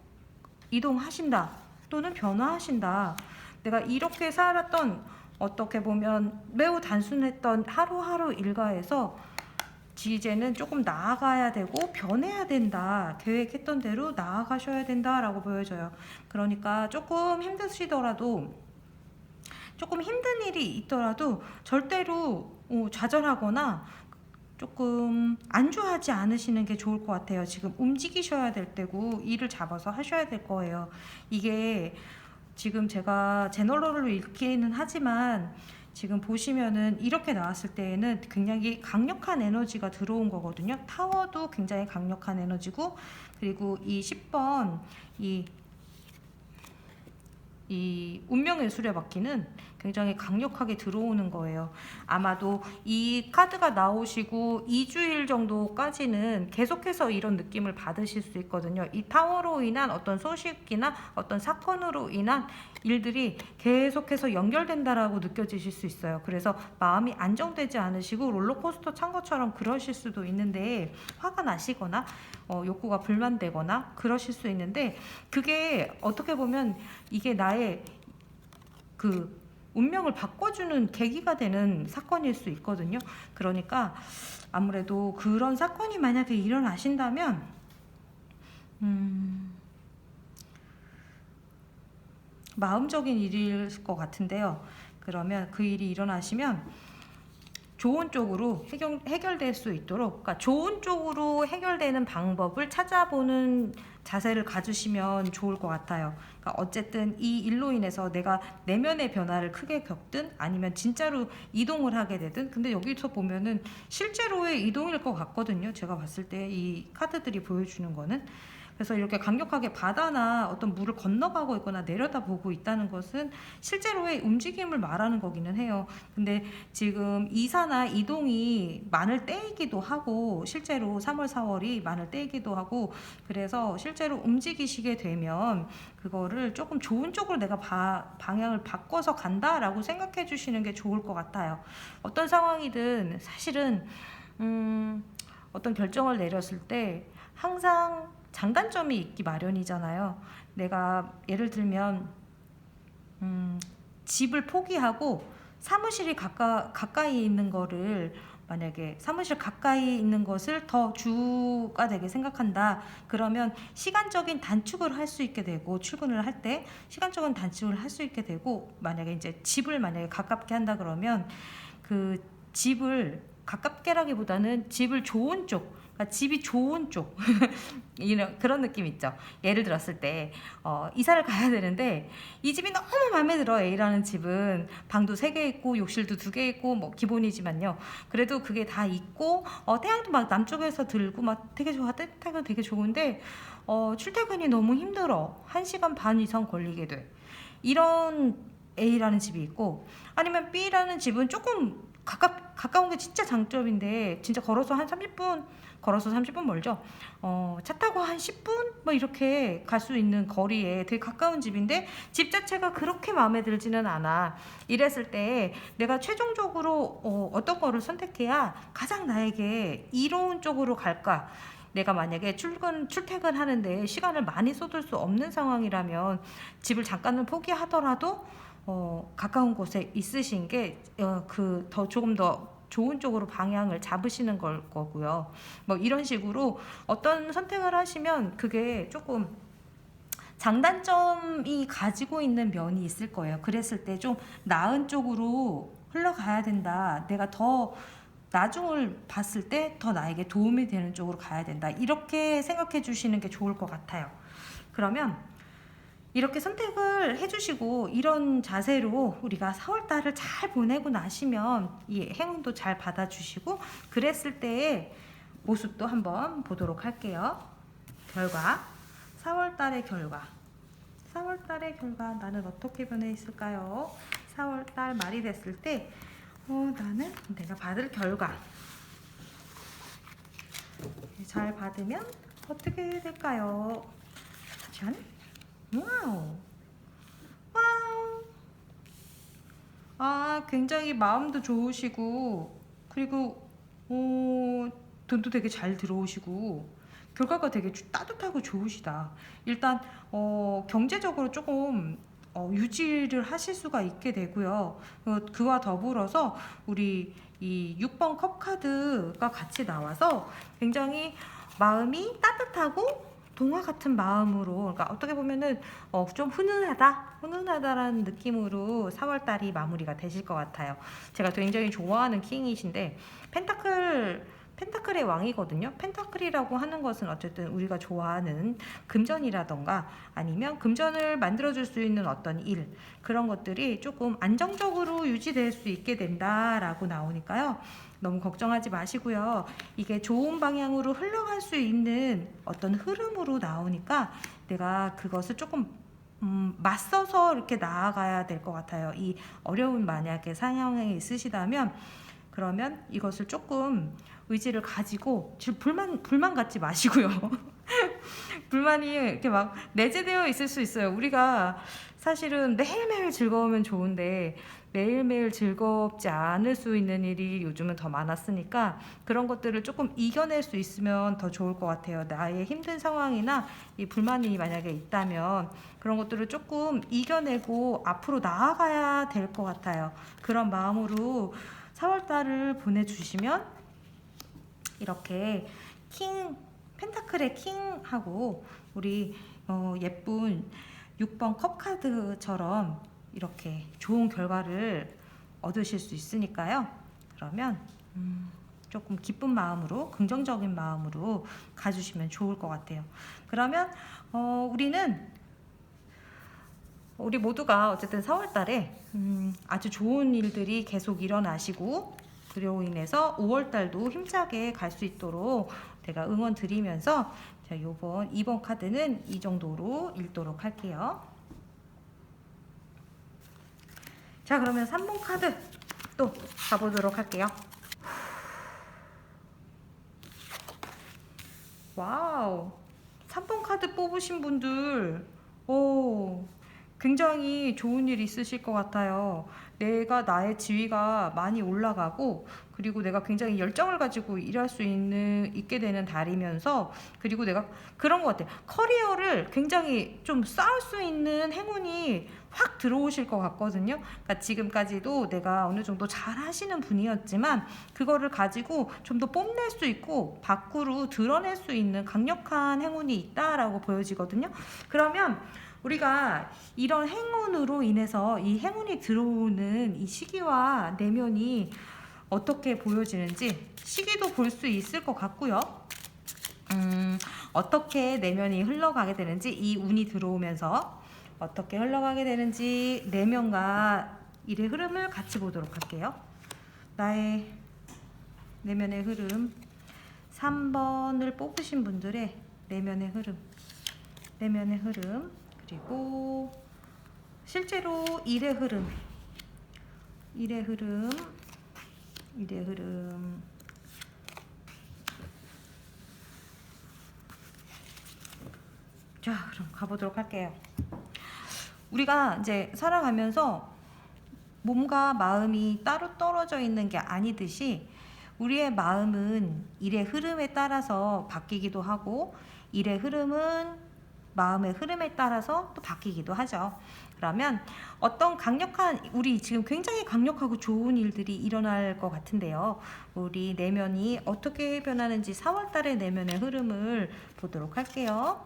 이동하신다, 또는 변화하신다. 내가 이렇게 살았던, 어떻게 보면 매우 단순했던 하루하루 일과에서 이제는 조금 나아가야 되고 변해야 된다, 계획했던 대로 나아가셔야 된다라고 보여져요. 그러니까 조금 힘드시더라도, 조금 힘든 일이 있더라도 절대로 좌절하거나 조금 안주하지 않으시는 게 좋을 것 같아요. 지금 움직이셔야 될 때고 일을 잡아서 하셔야 될 거예요. 이게 지금 제가 제너럴로 읽기는 하지만 지금 보시면은 이렇게 나왔을 때에는 굉장히 강력한 에너지가 들어온 거거든요. 타워도 굉장히 강력한 에너지고, 그리고 이 10번 이 운명의 수레바퀴는 굉장히 강력하게 들어오는 거예요. 아마도 이 카드가 나오시고 2주일 정도까지는 계속해서 이런 느낌을 받으실 수 있거든요. 이 타워로 인한 어떤 소식이나 어떤 사건으로 인한 일들이 계속해서 연결된다라고 느껴지실 수 있어요. 그래서 마음이 안정되지 않으시고 롤러코스터 찬 것처럼 그러실 수도 있는데, 화가 나시거나 욕구가 불만되거나 그러실 수 있는데, 그게 어떻게 보면 이게 나의 그 운명을 바꿔주는 계기가 되는 사건일 수 있거든요. 그러니까 아무래도 그런 사건이 만약에 일어나신다면 마음적인 일일 것 같은데요. 그러면 그 일이 일어나시면 좋은 쪽으로 해결될 수 있도록, 그러니까 좋은 쪽으로 해결되는 방법을 찾아보는 자세를 가지시면 좋을 것 같아요. 그러니까 어쨌든 이 일로 인해서 내가 내면의 변화를 크게 겪든 아니면 진짜로 이동을 하게 되든, 근데 여기서 보면은 실제로의 이동일 것 같거든요. 제가 봤을 때 이 카드들이 보여주는 거는. 그래서 이렇게 강력하게 바다나 어떤 물을 건너가고 있거나 내려다보고 있다는 것은 실제로의 움직임을 말하는 거기는 해요. 근데 지금 이사나 이동이 많을 때이기도 하고, 실제로 3월 4월이 많을 때이기도 하고, 그래서 실제로 움직이시게 되면 그거를 조금 좋은 쪽으로 내가 방향을 바꿔서 간다라고 생각해 주시는 게 좋을 것 같아요. 어떤 상황이든 사실은 어떤 결정을 내렸을 때 항상 장단점이 있기 마련이잖아요. 내가 예를 들면 집을 포기하고 사무실이 가까이 있는 거를 만약에 사무실 가까이 있는 것을 더 주가 되게 생각한다. 그러면 시간적인 단축을 할 수 있게 되고, 출근을 할 때 시간적인 단축을 할 수 있게 되고, 만약에 이제 집을 만약에 가깝게 한다 그러면 그 집을 가깝게라기보다는 집을 좋은 쪽, 그러니까 집이 좋은 쪽 이런 그런 느낌 있죠. 예를 들었을 때 이사를 가야 되는데 이 집이 너무 마음에 들어. A라는 집은 방도 3개 있고 욕실도 2개 있고 뭐 기본이지만요. 그래도 그게 다 있고 태양도 막 남쪽에서 들고 막 되게 좋아. 따뜻하고 되게 좋은데 출퇴근이 너무 힘들어. 1시간 반 이상 걸리게 돼. 이런 A라는 집이 있고, 아니면 B라는 집은 조금 가까운 게 진짜 장점인데, 진짜 걸어서 한 30분, 걸어서 30분 멀죠. 차 타고 한 10분 뭐 이렇게 갈 수 있는 거리에 되게 가까운 집인데 집 자체가 그렇게 마음에 들지는 않아. 이랬을 때 내가 최종적으로 어떤 거를 선택해야 가장 나에게 이로운 쪽으로 갈까? 내가 만약에 출퇴근 하는데 시간을 많이 쏟을 수 없는 상황이라면 집을 잠깐은 포기하더라도 가까운 곳에 있으신 게 조금 더 좋은 쪽으로 방향을 잡으시는 걸 거고요. 뭐 이런 식으로 어떤 선택을 하시면 그게 조금 장단점이 가지고 있는 면이 있을 거예요. 그랬을 때 좀 나은 쪽으로 흘러가야 된다. 내가 더 나중을 봤을 때 더 나에게 도움이 되는 쪽으로 가야 된다. 이렇게 생각해 주시는 게 좋을 것 같아요. 그러면 이렇게 선택을 해주시고 이런 자세로 우리가 4월달을 잘 보내고 나시면 이 행운도 잘 받아주시고, 그랬을 때의 모습도 한번 보도록 할게요. 결과, 4월달의 결과. 4월달의 결과 나는 어떻게 변해 있을까요? 4월달 말이 됐을 때 나는 내가 받을 결과 잘 받으면 어떻게 될까요? 짠! 와우. 굉장히 마음도 좋으시고, 그리고 돈도 되게 잘 들어오시고, 결과가 되게 따뜻하고 좋으시다. 일단 경제적으로 조금 유지를 하실 수가 있게 되고요. 그와 더불어서 우리 이 6번 컵 카드가 같이 나와서 굉장히 마음이 따뜻하고 동화 같은 마음으로, 그러니까 어떻게 보면은 좀 훈훈하다라는 느낌으로 4월달이 마무리가 되실 것 같아요. 제가 굉장히 좋아하는 킹이신데 펜타클의 왕이거든요. 펜타클이라고 하는 것은 어쨌든 우리가 좋아하는 금전이라던가 아니면 금전을 만들어줄 수 있는 어떤 일, 그런 것들이 조금 안정적으로 유지될 수 있게 된다라고 나오니까요. 너무 걱정하지 마시고요. 이게 좋은 방향으로 흘러갈 수 있는 어떤 흐름으로 나오니까 내가 그것을 조금 맞서서 이렇게 나아가야 될 것 같아요. 이 어려운 만약에 상황에 있으시다면, 그러면 이것을 조금 의지를 가지고, 불만 갖지 마시고요. 불만이 이렇게 막 내재되어 있을 수 있어요. 우리가 사실은 매일매일 즐거우면 좋은데 매일매일 즐겁지 않을 수 있는 일이 요즘은 더 많았으니까 그런 것들을 조금 이겨낼 수 있으면 더 좋을 것 같아요. 나의 힘든 상황이나 이 불만이 만약에 있다면 그런 것들을 조금 이겨내고 앞으로 나아가야 될 것 같아요. 그런 마음으로 4월달을 보내주시면 이렇게 펜타클의 킹하고 우리 예쁜 6번 컵카드처럼 이렇게 좋은 결과를 얻으실 수 있으니까요. 그러면 조금 기쁜 마음으로, 긍정적인 마음으로 가주시면 좋을 것 같아요. 그러면 우리 모두가 어쨌든 4월달에 아주 좋은 일들이 계속 일어나시고, 그로 인해서 5월달도 힘차게 갈 수 있도록 제가 응원 드리면서 자, 2번 카드는 이 정도로 읽도록 할게요. 자, 그러면 3번 카드 또 가보도록 할게요. 와우, 3번 카드 뽑으신 분들 굉장히 좋은 일 있으실 것 같아요. 내가 나의 지위가 많이 올라가고 그리고 내가 굉장히 열정을 가지고 일할 수 있게 되는 달이면서 그리고 내가 그런 것 같아요. 커리어를 굉장히 좀 쌓을 수 있는 행운이 확 들어오실 것 같거든요. 그러니까 지금까지도 내가 어느 정도 잘 하시는 분이었지만 그거를 가지고 좀 더 뽐낼 수 있고 밖으로 드러낼 수 있는 강력한 행운이 있다라고 보여지거든요. 그러면 우리가 이런 행운으로 인해서 이 행운이 들어오는 이 시기와 내면이 어떻게 보여지는지 시기도 볼 수 있을 것 같고요. 어떻게 내면이 흘러가게 되는지 이 운이 들어오면서 어떻게 흘러가게 되는지 내면과 일의 흐름을 같이 보도록 할게요. 나의 내면의 흐름 3번을 뽑으신 분들의 내면의 흐름 그리고 실제로 일의 흐름 자, 그럼 가보도록 할게요. 우리가 이제 살아가면서 몸과 마음이 따로 떨어져 있는 게 아니듯이 우리의 마음은 일의 흐름에 따라서 바뀌기도 하고 일의 흐름은 마음의 흐름에 따라서 또 바뀌기도 하죠. 그러면 어떤 강력한 우리 지금 굉장히 강력하고 좋은 일들이 일어날 것 같은데요. 우리 내면이 어떻게 변하는지 4월달의 내면의 흐름을 보도록 할게요.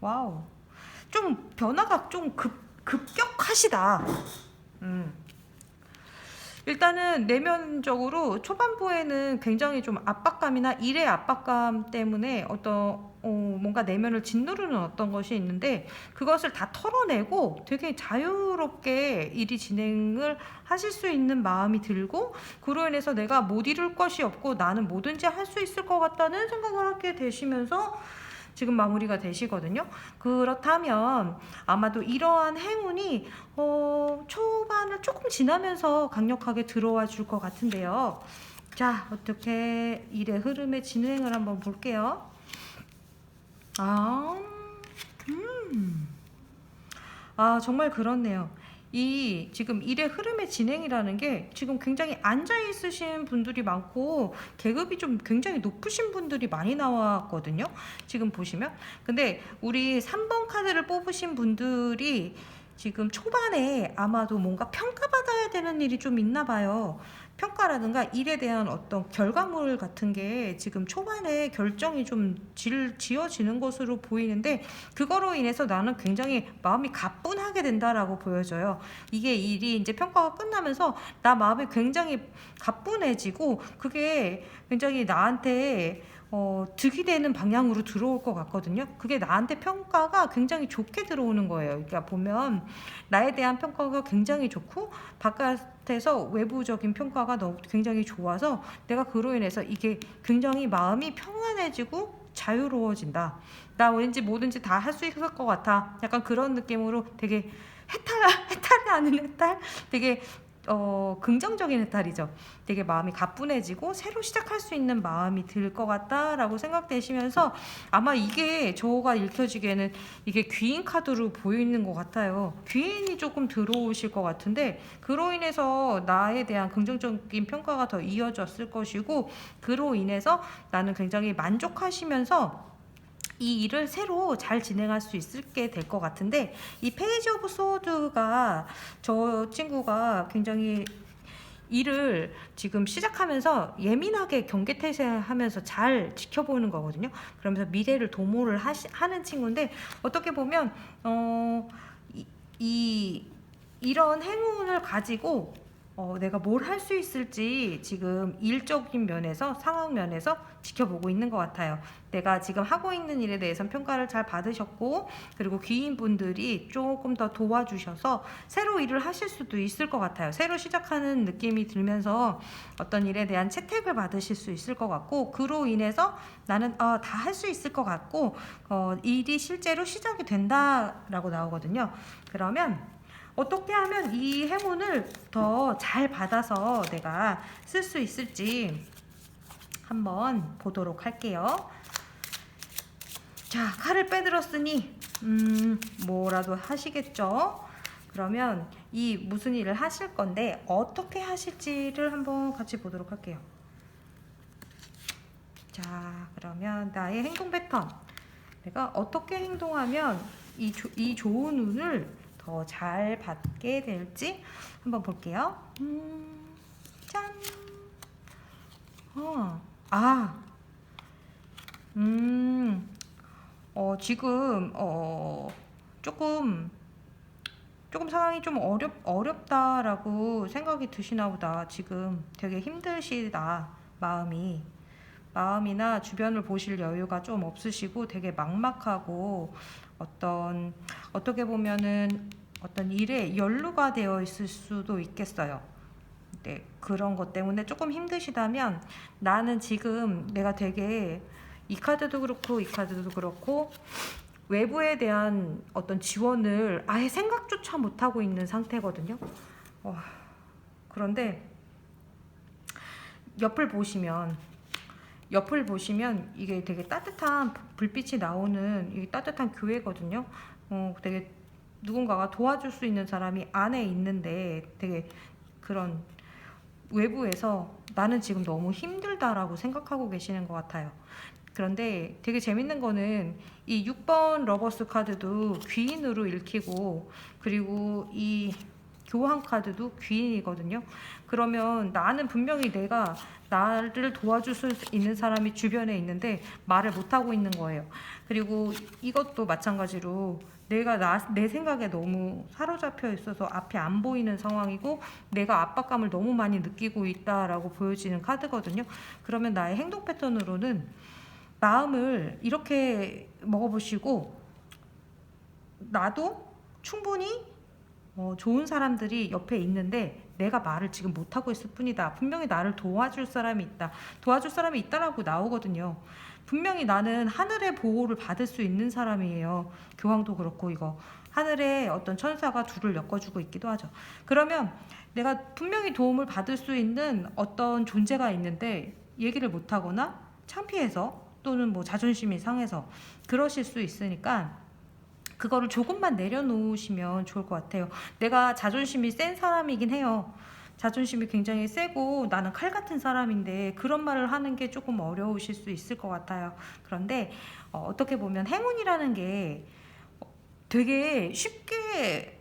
와우. 좀 변화가 좀 급격하시다. 일단은 내면적으로 초반부에는 굉장히 좀 압박감이나 일의 압박감 때문에 뭔가 내면을 짓누르는 어떤 것이 있는데 그것을 다 털어내고 되게 자유롭게 일이 진행을 하실 수 있는 마음이 들고 그로 인해서 내가 못 이룰 것이 없고 나는 뭐든지 할 수 있을 것 같다는 생각을 하게 되시면서 지금 마무리가 되시거든요. 그렇다면 아마도 이러한 행운이 초반을 조금 지나면서 강력하게 들어와 줄 것 같은데요. 자, 어떻게 일의 흐름의 진행을 한번 볼게요. 정말 그렇네요. 이 지금 일의 흐름의 진행이라는 게 지금 굉장히 앉아 있으신 분들이 많고 계급이 좀 굉장히 높으신 분들이 많이 나왔거든요. 지금 보시면. 근데 우리 3번 카드를 뽑으신 분들이 지금 초반에 아마도 뭔가 평가받아야 되는 일이 좀 있나 봐요. 평가라든가 일에 대한 어떤 결과물 같은 게 지금 초반에 결정이 좀 지어지는 것으로 보이는데 그거로 인해서 나는 굉장히 마음이 가뿐하게 된다라고 보여져요. 이게 일이 이제 평가가 끝나면서 나 마음이 굉장히 가뿐해지고 그게 굉장히 나한테 득이 되는 방향으로 들어올 것 같거든요. 그게 나한테 평가가 굉장히 좋게 들어오는 거예요. 그러니까 보면 나에 대한 평가가 굉장히 좋고 바깥에서 외부적인 평가가 굉장히 좋아서 내가 그로 인해서 이게 굉장히 마음이 평안해지고 자유로워진다. 나 왠지 뭐든지 다 할 수 있을 것 같아. 약간 그런 느낌으로 되게 해탈이 아닌 해탈? 되게 긍정적인 해탈이죠. 되게 마음이 가뿐해지고 새로 시작할 수 있는 마음이 들 것 같다라고 생각되시면서 아마 이게 저가 읽혀지기에는 이게 귀인 카드로 보이는 것 같아요. 귀인이 조금 들어오실 것 같은데 그로 인해서 나에 대한 긍정적인 평가가 더 이어졌을 것이고 그로 인해서 나는 굉장히 만족하시면서 이 일을 새로 잘 진행할 수 있게 될 것 같은데 이 페이지 오브 소드가 저 친구가 굉장히 일을 지금 시작하면서 예민하게 경계태세하면서 잘 지켜보는 거거든요. 그러면서 미래를 도모를 하는 친구인데 어떻게 보면 이런 행운을 가지고 내가 뭘 할 수 있을지 지금 일적인 면에서 상황 면에서 지켜보고 있는 것 같아요. 내가 지금 하고 있는 일에 대해서 평가를 잘 받으셨고 그리고 귀인분들이 조금 더 도와주셔서 새로 일을 하실 수도 있을 것 같아요. 새로 시작하는 느낌이 들면서 어떤 일에 대한 채택을 받으실 수 있을 것 같고 그로 인해서 나는 다 할 수 있을 것 같고 일이 실제로 시작이 된다라고 나오거든요. 그러면 어떻게 하면 이 행운을 더 잘 받아서 내가 쓸 수 있을지 한번 보도록 할게요. 자, 칼을 빼들었으니 뭐라도 하시겠죠? 그러면 이 무슨 일을 하실 건데 어떻게 하실지를 한번 같이 보도록 할게요. 자, 그러면 나의 행동 패턴. 내가 어떻게 행동하면 이 좋은 운을 더 잘 받게 될지 한번 볼게요. 짠. 아, 지금 조금 상황이 좀 어렵다라고 생각이 드시나 보다. 지금 되게 힘드시다. 마음이나 주변을 보실 여유가 좀 없으시고 되게 막막하고 어떻게 보면은 어떤 일에 연루가 되어 있을 수도 있겠어요. 네, 그런 것 때문에 조금 힘드시다면 나는 지금 내가 되게 이 카드도 그렇고 이 카드도 그렇고 외부에 대한 어떤 지원을 아예 생각조차 못하고 있는 상태거든요. 그런데 옆을 보시면 이게 되게 따뜻한 불빛이 나오는 이 따뜻한 교회거든요. 되게 누군가가 도와줄 수 있는 사람이 안에 있는데 되게 그런 외부에서 나는 지금 너무 힘들다라고 생각하고 계시는 것 같아요. 그런데 되게 재밌는 거는 이 6번 러버스 카드도 귀인으로 읽히고 그리고 이 교황 카드도 귀인이거든요. 그러면 나는 분명히 내가 나를 도와줄 수 있는 사람이 주변에 있는데 말을 못하고 있는 거예요. 그리고 이것도 마찬가지로 내가 내 생각에 너무 사로잡혀 있어서 앞이 안 보이는 상황이고 내가 압박감을 너무 많이 느끼고 있다라고 보여지는 카드거든요. 그러면 나의 행동 패턴으로는 마음을 이렇게 먹어보시고 나도 충분히 좋은 사람들이 옆에 있는데 내가 말을 지금 못하고 있을 뿐이다. 분명히 나를 도와줄 사람이 있다. 도와줄 사람이 있다라고 나오거든요. 분명히 나는 하늘의 보호를 받을 수 있는 사람이에요. 교황도 그렇고 이거 하늘의 어떤 천사가 둘을 엮어주고 있기도 하죠. 그러면 내가 분명히 도움을 받을 수 있는 어떤 존재가 있는데 얘기를 못하거나 창피해서 또는 뭐 자존심이 상해서 그러실 수 있으니까 그거를 조금만 내려놓으시면 좋을 것 같아요. 내가 자존심이 센 사람이긴 해요. 자존심이 굉장히 세고 나는 칼 같은 사람인데 그런 말을 하는 게 조금 어려우실 수 있을 것 같아요. 그런데 어떻게 보면 행운이라는 게 되게 쉽게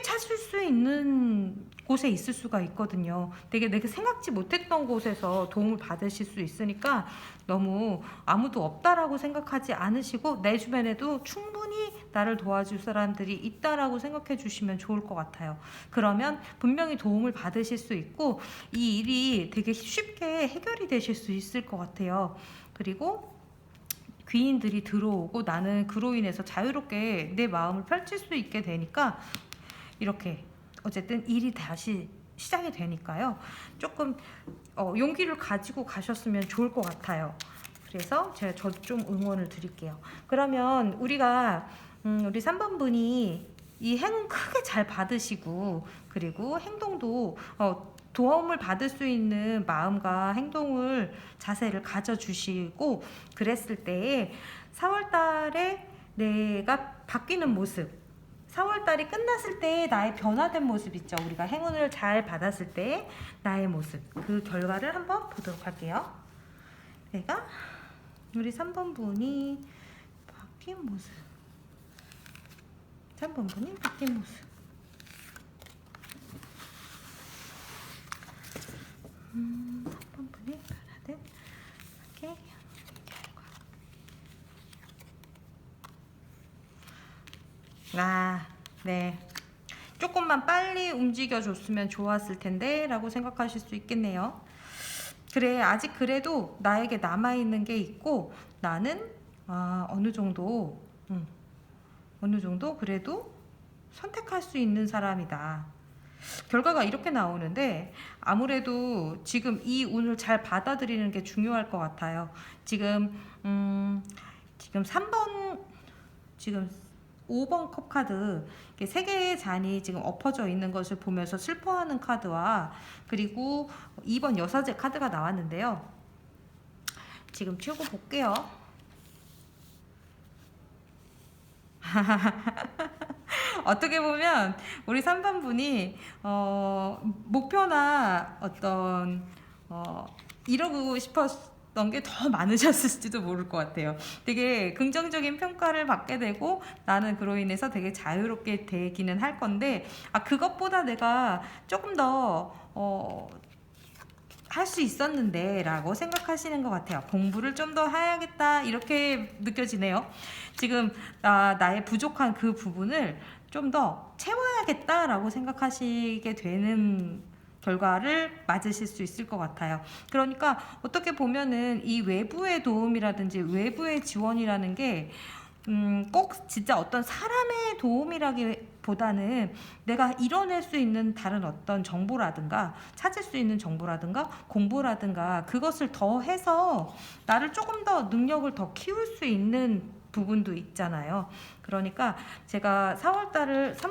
찾을 수 있는 곳에 있을 수가 있거든요. 되게 내가 생각지 못했던 곳에서 도움을 받으실 수 있으니까 너무 아무도 없다라고 생각하지 않으시고 내 주변에도 충분히 나를 도와줄 사람들이 있다라고 생각해 주시면 좋을 것 같아요. 그러면 분명히 도움을 받으실 수 있고 이 일이 되게 쉽게 해결이 되실 수 있을 것 같아요. 그리고 귀인들이 들어오고 나는 그로 인해서 자유롭게 내 마음을 펼칠 수 있게 되니까 이렇게 어쨌든 일이 다시 시작이 되니까요. 조금 용기를 가지고 가셨으면 좋을 것 같아요. 그래서 저 좀 응원을 드릴게요. 그러면 우리 3번 분이 이 행운 크게 잘 받으시고 그리고 행동도 도움을 받을 수 있는 마음과 자세를 가져주시고 그랬을 때 4월 달에 내가 바뀌는 모습 4월 달이 끝났을 때 나의 변화된 모습 있죠. 우리가 행운을 잘 받았을 때 나의 모습 그 결과를 한번 보도록 할게요. 내가 우리 3번 분이 바뀐 모습 3번 분이 바뀐 모습 3번 분이 변화된 결과 네. 조금만 빨리 움직여줬으면 좋았을 텐데 라고 생각하실 수 있겠네요. 그래, 아직 그래도 나에게 남아있는 게 있고 나는 어느 정도 그래도 선택할 수 있는 사람이다. 결과가 이렇게 나오는데 아무래도 지금 이 운을 잘 받아들이는 게 중요할 것 같아요. 지금 3번 지금 5번 컵 카드 세 개의 잔이 지금 엎어져 있는 것을 보면서 슬퍼하는 카드와 그리고 2번 여사제 카드가 나왔는데요. 지금 치우고 볼게요. 어떻게 보면 우리 3번 분이 목표나 어떤 이루고 싶었던 게 더 많으셨을지도 모를 것 같아요. 되게 긍정적인 평가를 받게 되고 나는 그로 인해서 되게 자유롭게 되기는 할 건데 그것보다 내가 조금 더 할 수 있었는데 라고 생각하시는 것 같아요. 공부를 좀 더 해야겠다 이렇게 느껴지네요. 지금 나의 부족한 그 부분을 좀 더 채워야겠다 라고 생각하시게 되는 결과를 맞으실 수 있을 것 같아요. 그러니까 어떻게 보면은 이 외부의 도움이라든지 외부의 지원이라는 게 꼭 진짜 어떤 사람의 도움이라기보다는 내가 이뤄낼 수 있는 다른 어떤 정보라든가 찾을 수 있는 정보라든가 공부라든가 그것을 더 해서 나를 조금 더 능력을 더 키울 수 있는 부분도 있잖아요. 그러니까 제가 4월달이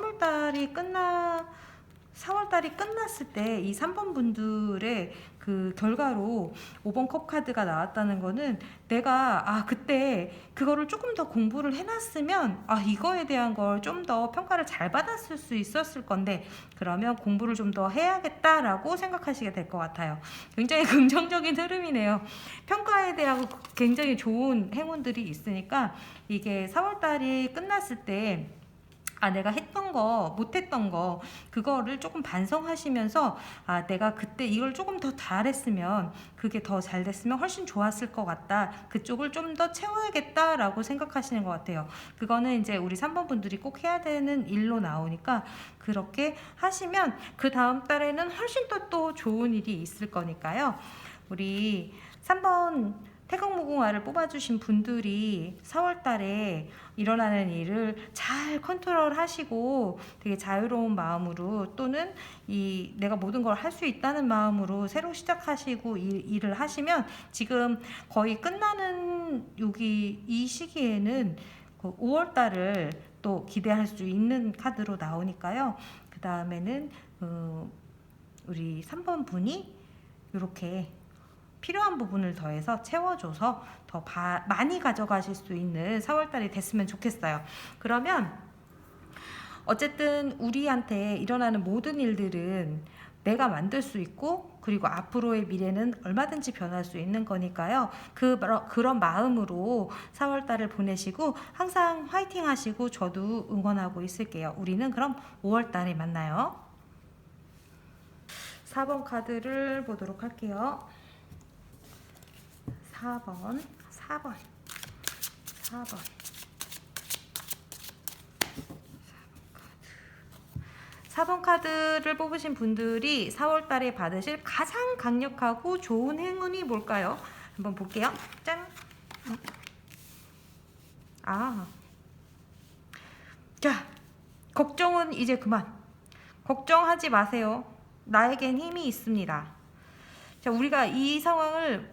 끝났을 때 이 3번 분들의 그 결과로 5번 컵 카드가 나왔다는 거는 내가 그때 그거를 조금 더 공부를 해놨으면 이거에 대한 걸 좀 더 평가를 잘 받았을 수 있었을 건데 그러면 공부를 좀 더 해야겠다라고 생각하시게 될 것 같아요. 굉장히 긍정적인 흐름이네요. 평가에 대한 굉장히 좋은 행운들이 있으니까 이게 4월달이 끝났을 때 내가 했던 거, 못했던 거, 그거를 조금 반성하시면서, 내가 그때 이걸 조금 더 잘했으면, 그게 더 잘 됐으면 훨씬 좋았을 것 같다. 그쪽을 좀 더 채워야겠다라고 생각하시는 것 같아요. 그거는 이제 우리 3번 분들이 꼭 해야 되는 일로 나오니까, 그렇게 하시면, 그 다음 달에는 훨씬 또 좋은 일이 있을 거니까요. 우리 3번 태극무궁화를 뽑아주신 분들이 4월달에 일어나는 일을 잘 컨트롤 하시고 되게 자유로운 마음으로 또는 내가 모든 걸 할 수 있다는 마음으로 새로 시작하시고 일을 하시면 지금 거의 끝나는 이 시기에는 그 5월달을 또 기대할 수 있는 카드로 나오니까요. 그 다음에는 우리 3번 분이 이렇게 필요한 부분을 더해서 채워줘서 더 많이 가져가실 수 있는 4월달이 됐으면 좋겠어요. 그러면 어쨌든 우리한테 일어나는 모든 일들은 내가 만들 수 있고 그리고 앞으로의 미래는 얼마든지 변할 수 있는 거니까요. 그런 마음으로 4월달을 보내시고 항상 화이팅 하시고 저도 응원하고 있을게요. 우리는 그럼 5월달에 만나요. 4번 카드를 보도록 할게요. 4번 4번 카드를 뽑으신 분들이 4월달에 받으실 가장 강력하고 좋은 행운이 뭘까요? 한번 볼게요. 짠! 자, 걱정은 이제 그만. 걱정하지 마세요. 나에겐 힘이 있습니다. 자, 우리가 이 상황을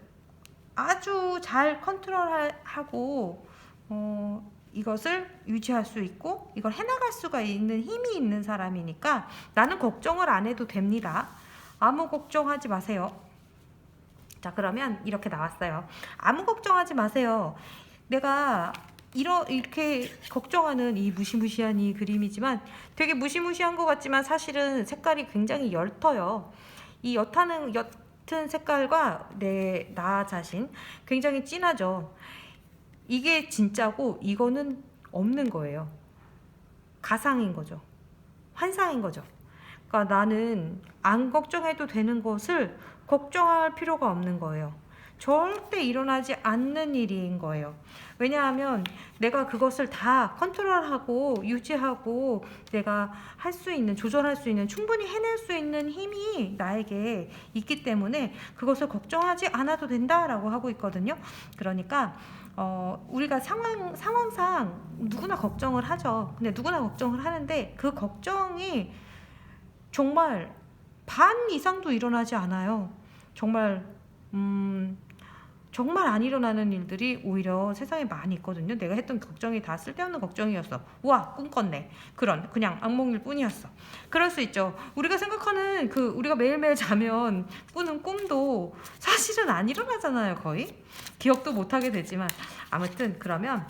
아주 잘 컨트롤하고 이것을 유지할 수 있고 이걸 해나갈 수가 있는 힘이 있는 사람이니까 나는 걱정을 안 해도 됩니다. 아무 걱정하지 마세요. 자, 그러면 이렇게 나왔어요. 아무 걱정하지 마세요. 내가 이렇게 걱정하는 이 무시무시한 이 그림이지만 되게 무시무시한 것 같지만 사실은 색깔이 굉장히 옅어요. 이 옅은 색깔과 나 자신 굉장히 진하죠. 이게 진짜고 이거는 없는 거예요. 가상인 거죠. 환상인 거죠. 그러니까 나는 안 걱정해도 되는 것을 걱정할 필요가 없는 거예요. 절대 일어나지 않는 일인 거예요. 왜냐하면 내가 그것을 다 컨트롤하고 유지하고 내가 할 수 있는, 조절할 수 있는, 충분히 해낼 수 있는 힘이 나에게 있기 때문에 그것을 걱정하지 않아도 된다라고 하고 있거든요. 그러니까 우리가 상황상 누구나 걱정을 하죠. 근데 누구나 걱정을 하는데 그 걱정이 정말 반 이상도 일어나지 않아요. 정말 안 일어나는 일들이 오히려 세상에 많이 있거든요. 내가 했던 걱정이 다 쓸데없는 걱정이었어. 우와, 꿈 꿨네. 그냥 악몽일 뿐이었어. 그럴 수 있죠. 우리가 생각하는 우리가 매일매일 자면 꾸는 꿈도 사실은 안 일어나잖아요. 거의 기억도 못하게 되지만 아무튼 그러면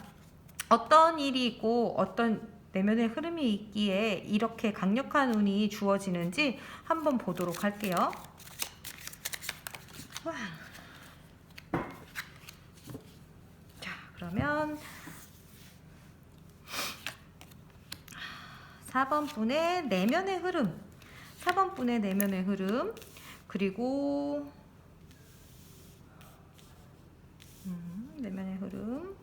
어떤 일이 있고 어떤 내면의 흐름이 있기에 이렇게 강력한 운이 주어지는지 한번 보도록 할게요. 와. 자, 그러면 4번 분의 내면의 흐름, 4번 분의 내면의 흐름, 그리고 내면의 흐름,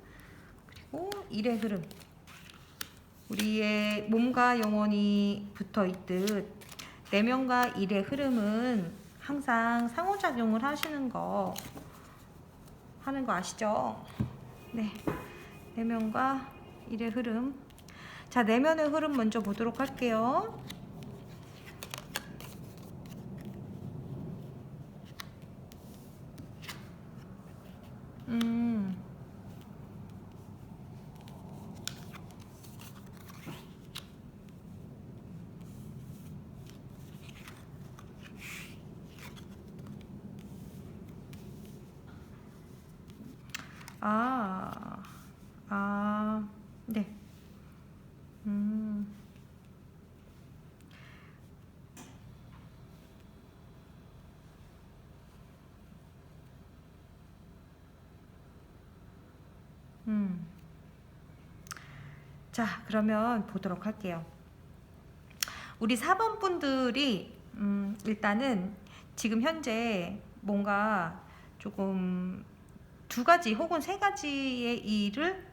그리고 일의 흐름. 우리의 몸과 영혼이 붙어 있듯 내면과 일의 흐름은 항상 상호작용을 하는 거 아시죠? 네, 내면과 일의 흐름. 자, 내면의 흐름 먼저 보도록 할게요. 네. 자, 그러면 보도록 할게요. 우리 4번 분들이 일단은 지금 현재 뭔가 조금 2가지 혹은 3가지의 일을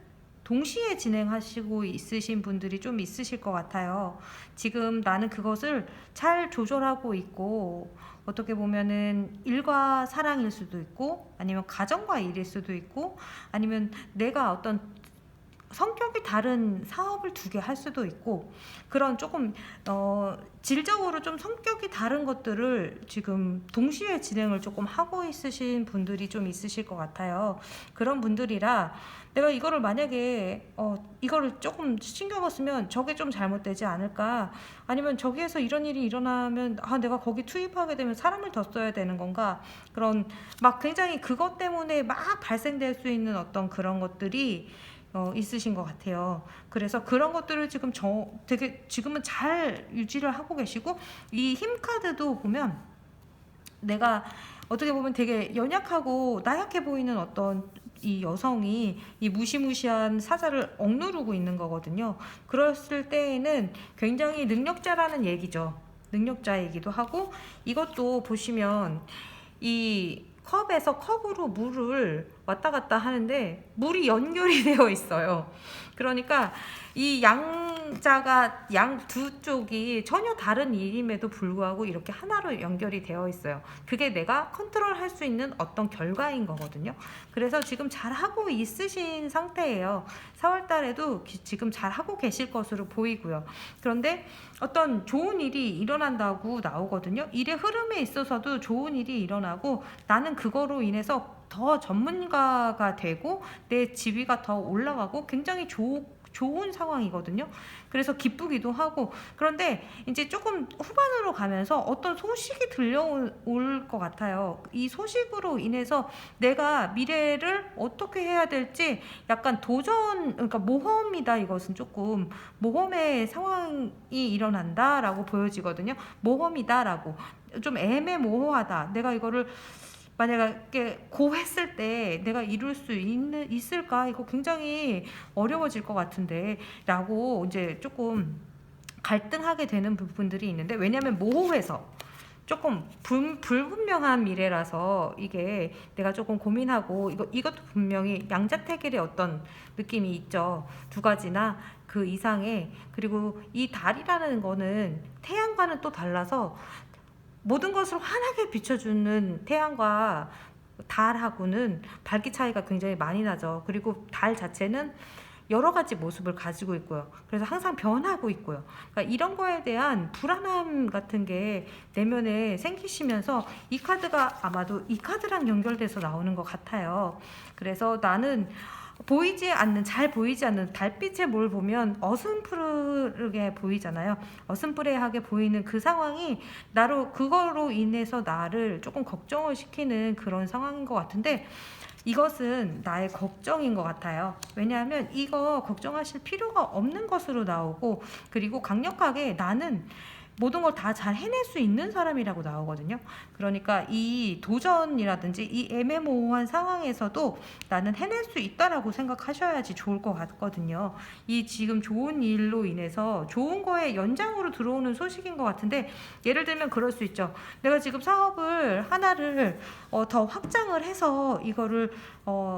동시에 진행하시고 있으신 분들이 좀 있으실 것 같아요. 지금 나는 그것을 잘 조절하고 있고, 어떻게 보면은 일과 사랑일 수도 있고, 아니면 가정과 일일 수도 있고, 아니면 내가 어떤 성격이 다른 사업을 2개 할 수도 있고, 그런 조금 질적으로 좀 성격이 다른 것들을 지금 동시에 진행을 조금 하고 있으신 분들이 좀 있으실 것 같아요. 그런 분들이라 내가 이거를 만약에 이거를 조금 신경을 쓰면 저게 좀 잘못되지 않을까, 아니면 저기에서 이런 일이 일어나면 내가 거기 투입하게 되면 사람을 더 써야 되는 건가, 그런 막 굉장히 그것 때문에 막 발생될 수 있는 어떤 그런 것들이 있으신 것 같아요. 그래서 그런 것들을 지금 되게 지금은 잘 유지를 하고 계시고, 이 힘 카드도 보면 내가 어떻게 보면 되게 연약하고 나약해 보이는 어떤 이 여성이 이 무시무시한 사자를 억누르고 있는 거거든요. 그랬을 때에는 굉장히 능력자라는 얘기죠. 능력자이기도 하고, 이것도 보시면 이 컵에서 컵으로 물을 왔다 갔다 하는데 물이 연결이 되어 있어요. 그러니까 이 양자가 양 두 쪽이 전혀 다른 일임에도 불구하고 이렇게 하나로 연결이 되어 있어요. 그게 내가 컨트롤할 수 있는 어떤 결과인 거거든요. 그래서 지금 잘하고 있으신 상태예요. 4월 달에도 지금 잘하고 계실 것으로 보이고요. 그런데 어떤 좋은 일이 일어난다고 나오거든요. 일의 흐름에 있어서도 좋은 일이 일어나고, 나는 그거로 인해서 더 전문가가 되고 내 지위가 더 올라가고 굉장히 좋은 상황이거든요. 그래서 기쁘기도 하고, 그런데 이제 조금 후반으로 가면서 어떤 소식이 들려올 것 같아요. 이 소식으로 인해서 내가 미래를 어떻게 해야 될지 약간 그러니까 모험이다. 이것은 조금 모험의 상황이 일어난다라고 보여지거든요. 모험이다라고, 좀 애매모호하다. 내가 이거를 만약에 했을 때 내가 이룰 수 있을까? 이거 굉장히 어려워질 것 같은데 라고 이제 조금 갈등하게 되는 부분들이 있는데, 왜냐하면 모호해서 조금 불분명한 미래라서 이게 내가 조금 고민하고, 이것도 분명히 양자택일의 어떤 느낌이 있죠. 2가지나 그 이상의. 그리고 이 달이라는 거는 태양과는 또 달라서 모든 것을 환하게 비춰주는 태양과 달하고는 밝기 차이가 굉장히 많이 나죠. 그리고 달 자체는 여러 가지 모습을 가지고 있고요. 그래서 항상 변하고 있고요. 그러니까 이런 거에 대한 불안함 같은 게 내면에 생기시면서 이 카드가 아마도 이 카드랑 연결돼서 나오는 것 같아요. 그래서 나는 보이지 않는, 잘 보이지 않는 달빛에 뭘 보면 어슴푸르게 보이잖아요. 어슴푸레하게 보이는 그 상황이 그거로 인해서 나를 조금 걱정을 시키는 그런 상황인 것 같은데, 이것은 나의 걱정인 것 같아요. 왜냐하면 이거 걱정하실 필요가 없는 것으로 나오고, 그리고 강력하게 나는 모든 걸 다 잘 해낼 수 있는 사람이라고 나오거든요. 그러니까 이 도전이라든지 이 애매모호한 상황에서도 나는 해낼 수 있다라고 생각하셔야지 좋을 것 같거든요. 이 지금 좋은 일로 인해서 좋은 거에 연장으로 들어오는 소식인 것 같은데, 예를 들면 그럴 수 있죠. 내가 지금 사업을 하나를 더 확장을 해서 이거를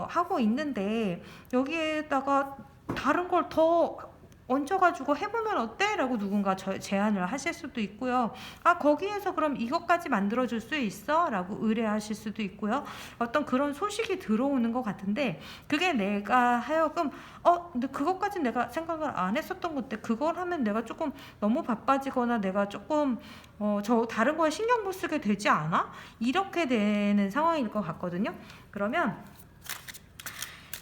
하고 있는데, 여기에다가 다른 걸더 얹혀가지고 해보면 어때? 라고 누군가 제안을 하실 수도 있고요. 아, 거기에서 그럼 이것까지 만들어줄 수 있어? 라고 의뢰하실 수도 있고요. 어떤 그런 소식이 들어오는 것 같은데, 그게 내가 하여금 근데 그것까지 내가 생각을 안 했었던 건데, 그걸 하면 내가 조금 너무 바빠지거나 내가 조금 저 다른 거에 신경 못 쓰게 되지 않아? 이렇게 되는 상황일 것 같거든요. 그러면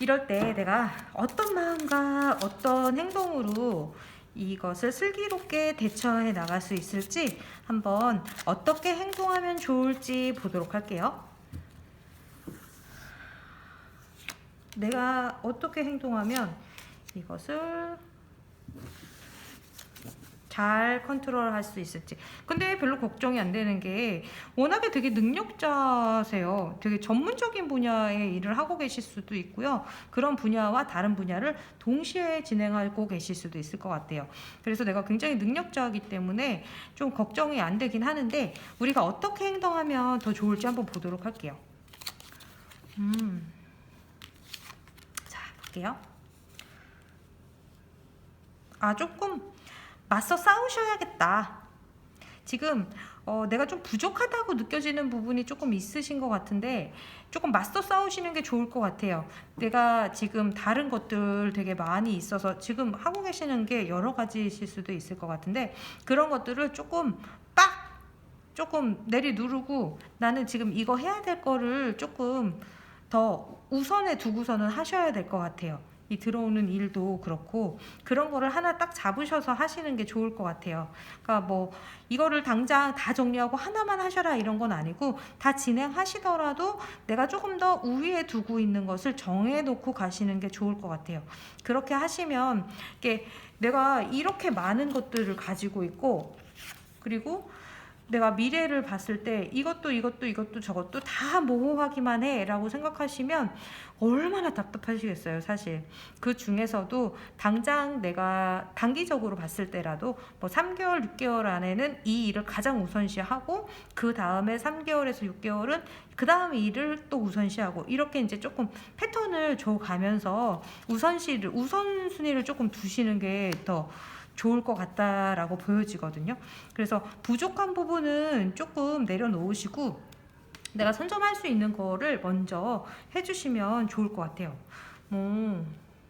이럴 때 내가 어떤 마음과 어떤 행동으로 이것을 슬기롭게 대처해 나갈 수 있을지 한번 어떻게 행동하면 좋을지 보도록 할게요. 내가 어떻게 행동하면 이것을 잘 컨트롤할 수 있을지. 근데 별로 걱정이 안 되는 게, 워낙에 되게 능력자세요. 되게 전문적인 분야의 일을 하고 계실 수도 있고요. 그런 분야와 다른 분야를 동시에 진행하고 계실 수도 있을 것 같아요. 그래서 내가 굉장히 능력자이기 때문에 좀 걱정이 안 되긴 하는데, 우리가 어떻게 행동하면 더 좋을지 한번 보도록 할게요. 자, 볼게요. 조금 맞서 싸우셔야겠다. 지금 내가 좀 부족하다고 느껴지는 부분이 조금 있으신 것 같은데, 조금 맞서 싸우시는 게 좋을 것 같아요. 내가 지금 다른 것들 되게 많이 있어서 지금 하고 계시는 게 여러 가지실 수도 있을 것 같은데, 그런 것들을 조금 내리누르고, 나는 지금 이거 해야 될 거를 조금 더 우선에 두고서는 하셔야 될 것 같아요. 이 들어오는 일도 그렇고, 그런 거를 하나 딱 잡으셔서 하시는 게 좋을 것 같아요. 그러니까 뭐 이거를 당장 다 정리하고 하나만 하셔라 이런 건 아니고, 다 진행하시더라도 내가 조금 더 우위에 두고 있는 것을 정해놓고 가시는 게 좋을 것 같아요. 그렇게 하시면 이게 내가 이렇게 많은 것들을 가지고 있고, 그리고 내가 미래를 봤을 때 이것도 저것도 다 모호하기만 해 라고 생각하시면 얼마나 답답하시겠어요. 사실 그 중에서도 당장 내가 단기적으로 봤을 때라도 뭐 3개월 6개월 안에는 이 일을 가장 우선시하고, 그 다음에 3개월에서 6개월은 그 다음 일을 또 우선시하고, 이렇게 이제 조금 패턴을 줘가면서 우선순위를 조금 두시는 게 더 좋을 것 같다라고 보여지거든요. 그래서 부족한 부분은 조금 내려놓으시고, 내가 선점할 수 있는 거를 먼저 해주시면 좋을 것 같아요.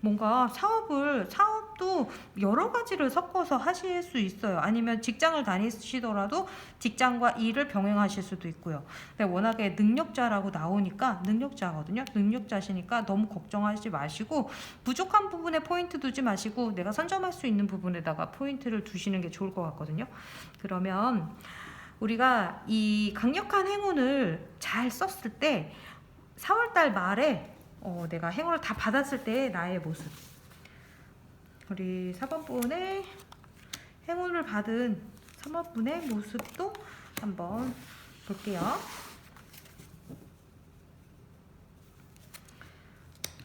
뭔가 사업도 여러 가지를 섞어서 하실 수 있어요. 아니면 직장을 다니시더라도 직장과 일을 병행하실 수도 있고요. 근데 워낙에 능력자라고 나오니까, 능력자거든요. 능력자시니까 너무 걱정하지 마시고, 부족한 부분에 포인트 두지 마시고 내가 선점할 수 있는 부분에다가 포인트를 두시는 게 좋을 것 같거든요. 그러면 우리가 이 강력한 행운을 잘 썼을 때 4월달 말에 내가 행운을 다 받았을 때 나의 모습, 우리 4번분의 행운을 받은 3번분의 모습도 한번 볼게요.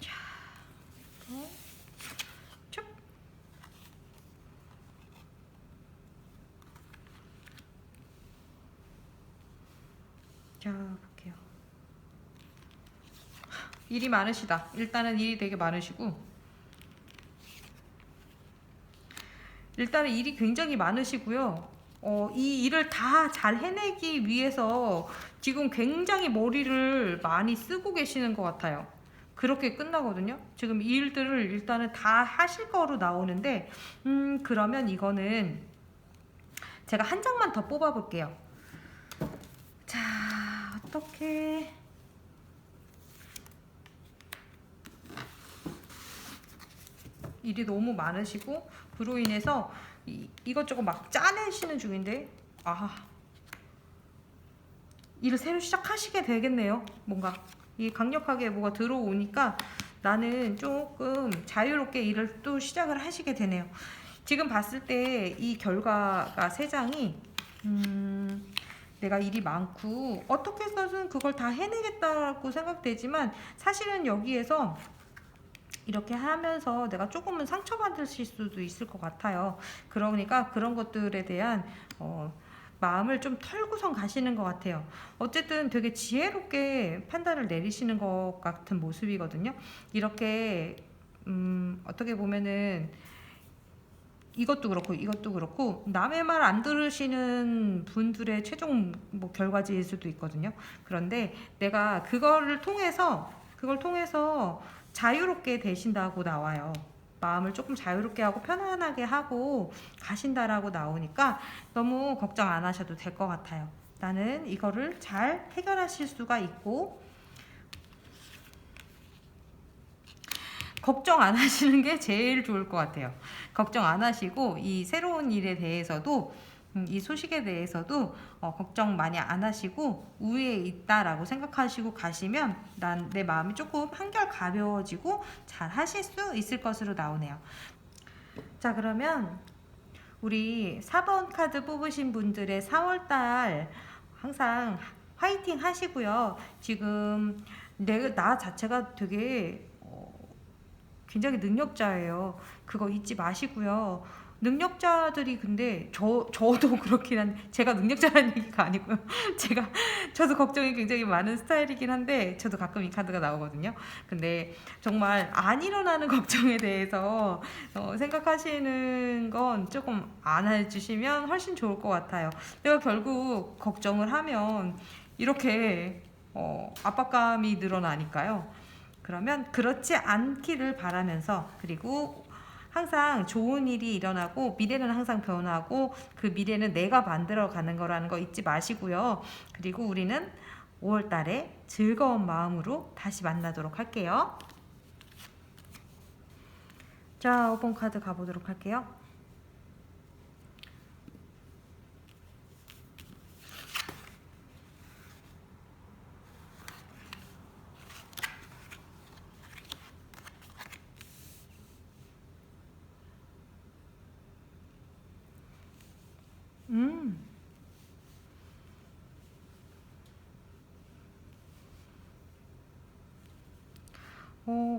자, 쭉. 자, 볼게요. 일이 많으시다. 일단은 일이 되게 많으시고, 일단은 일이 굉장히 많으시고요. 이 일을 다 잘 해내기 위해서 지금 굉장히 머리를 많이 쓰고 계시는 것 같아요. 그렇게 끝나거든요. 지금 이 일들을 일단은 다 하실 거로 나오는데, 그러면 이거는 제가 한 장만 더 뽑아 볼게요. 자, 어떻게 일이 너무 많으시고 그로 인해서 이것저것 막 짜내시는 중인데 일을 새로 시작하시게 되겠네요. 뭔가 이 강력하게 뭐가 들어오니까 나는 조금 자유롭게 일을 또 시작을 하시게 되네요. 지금 봤을 때 이 결과가 3장이 내가 일이 많고 어떻게 해서든 그걸 다 해내겠다고 생각되지만 사실은 여기에서 이렇게 하면서 내가 조금은 상처받으실 수도 있을 것 같아요. 그러니까 그런 것들에 대한 마음을 좀 털고선 가시는 것 같아요. 어쨌든 되게 지혜롭게 판단을 내리시는 것 같은 모습이거든요. 이렇게 어떻게 보면은 이것도 그렇고 남의 말 안 들으시는 분들의 최종 뭐 결과지일 수도 있거든요. 그런데 내가 그걸 통해서 자유롭게 되신다고 나와요. 마음을 조금 자유롭게 하고 편안하게 하고 가신다라고 나오니까 너무 걱정 안 하셔도 될 것 같아요. 나는 이거를 잘 해결하실 수가 있고 걱정 안 하시는 게 제일 좋을 것 같아요. 걱정 안 하시고 이 새로운 일에 대해서도 이 소식에 대해서도 걱정 많이 안 하시고 우위에 있다라고 생각하시고 가시면 내 마음이 조금 한결 가벼워지고 잘 하실 수 있을 것으로 나오네요. 자, 그러면 우리 4번 카드 뽑으신 분들의 4월달 항상 화이팅 하시고요. 지금 나 자체가 되게 굉장히 능력자예요. 그거 잊지 마시고요. 능력자들이 근데 저도 그렇긴 한데 제가 능력자라는 얘기가 아니고요. 저도 걱정이 굉장히 많은 스타일이긴 한데 저도 가끔 이 카드가 나오거든요. 근데 정말 안 일어나는 걱정에 대해서 생각하시는 건 조금 안 해주시면 훨씬 좋을 것 같아요. 내가 결국 걱정을 하면 이렇게 압박감이 늘어나니까요. 그러면 그렇지 않기를 바라면서 그리고 항상 좋은 일이 일어나고 미래는 항상 변하고 그 미래는 내가 만들어가는 거라는 거 잊지 마시고요. 그리고 우리는 5월 달에 즐거운 마음으로 다시 만나도록 할게요. 자, 5번 카드 가보도록 할게요.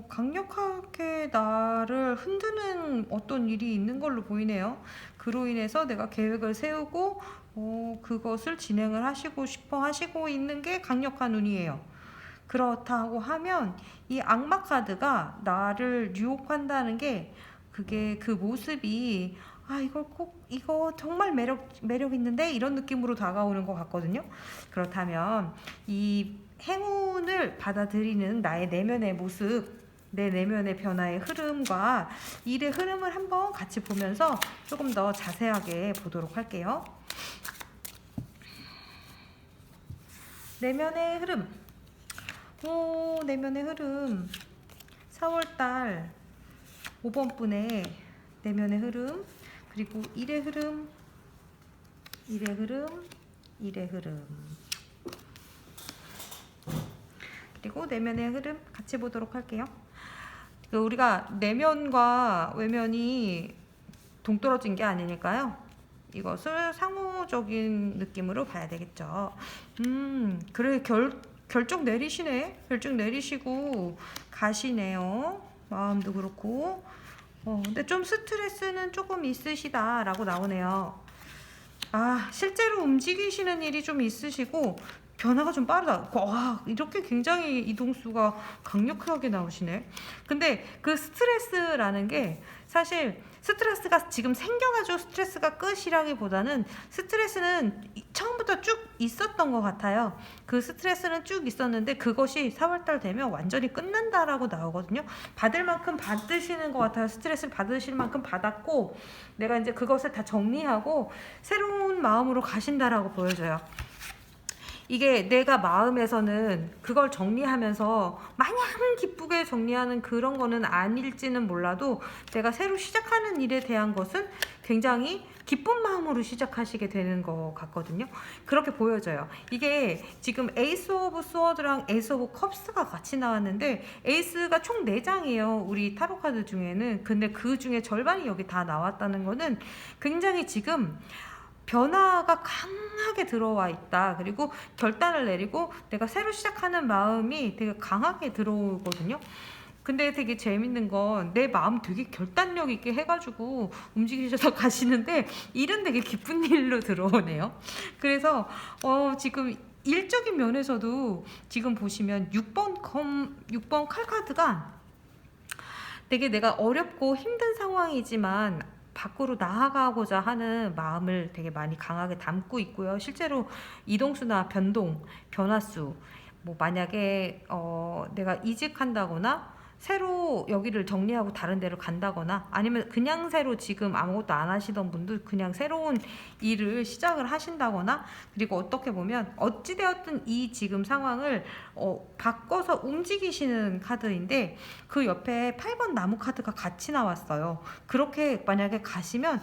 강력하게 나를 흔드는 어떤 일이 있는 걸로 보이네요. 그로 인해서 내가 계획을 세우고 그것을 진행을 하시고 싶어 하시고 있는 게 강력한 운이에요. 그렇다고 하면 이 악마 카드가 나를 유혹한다는 게 그게 그 모습이 이거 정말 매력 있는데 이런 느낌으로 다가오는 것 같거든요. 그렇다면 이 행운을 받아들이는 나의 내면의 모습, 내 내면의 변화의 흐름과 일의 흐름을 한번 같이 보면서 조금 더 자세하게 보도록 할게요. 내면의 흐름. 내면의 흐름. 4월달 5번 분의 내면의 흐름, 그리고 일의 흐름, 그리고 내면의 흐름 같이 보도록 할게요. 우리가 내면과 외면이 동떨어진 게 아니니까요. 이것을 상호적인 느낌으로 봐야 되겠죠. 그래, 결정 내리시네. 결정 내리시고 가시네요. 마음도 그렇고. 근데 좀 스트레스는 조금 있으시다라고 나오네요. 실제로 움직이시는 일이 좀 있으시고 변화가 좀 빠르다. 이렇게 굉장히 이동수가 강력하게 나오시네. 근데 그 스트레스라는 게 사실 스트레스가 지금 생겨가지고 스트레스가 끝이라기보다는 스트레스는 처음부터 쭉 있었던 것 같아요. 그 스트레스는 쭉 있었는데 그것이 4월달 되면 완전히 끝난다라고 나오거든요. 받을 만큼 받으시는 것 같아요. 스트레스를 받으실 만큼 받았고 내가 이제 그것을 다 정리하고 새로운 마음으로 가신다라고 보여져요. 이게 내가 마음에서는 그걸 정리하면서 마냥 기쁘게 정리하는 그런 거는 아닐지는 몰라도 내가 새로 시작하는 일에 대한 것은 굉장히 기쁜 마음으로 시작하시게 되는 것 같거든요. 그렇게 보여져요. 이게 지금 에이스 오브 스워드랑 에이스 오브 컵스가 같이 나왔는데 에이스가 총 4장이에요. 우리 타로 카드 중에는. 근데 그 중에 절반이 여기 다 나왔다는 거는 굉장히 지금 변화가 강하게 들어와 있다. 그리고 결단을 내리고 내가 새로 시작하는 마음이 되게 강하게 들어오거든요. 근데 되게 재밌는 건 내 마음 되게 결단력 있게 해가지고 움직이셔서 가시는데 일은 되게 기쁜 일로 들어오네요. 그래서 지금 일적인 면에서도 지금 보시면 6번 칼 카드가 되게 내가 어렵고 힘든 상황이지만 밖으로 나아가고자 하는 마음을 되게 많이 강하게 담고 있고요. 실제로 이동수나 변화수, 뭐 만약에 내가 이직한다거나 새로 여기를 정리하고 다른 데로 간다거나 아니면 그냥 새로 지금 아무것도 안 하시던 분들 그냥 새로운 일을 시작을 하신다거나 그리고 어떻게 보면 어찌되었든 이 지금 상황을 바꿔서 움직이시는 카드인데 그 옆에 8번 나무 카드가 같이 나왔어요. 그렇게 만약에 가시면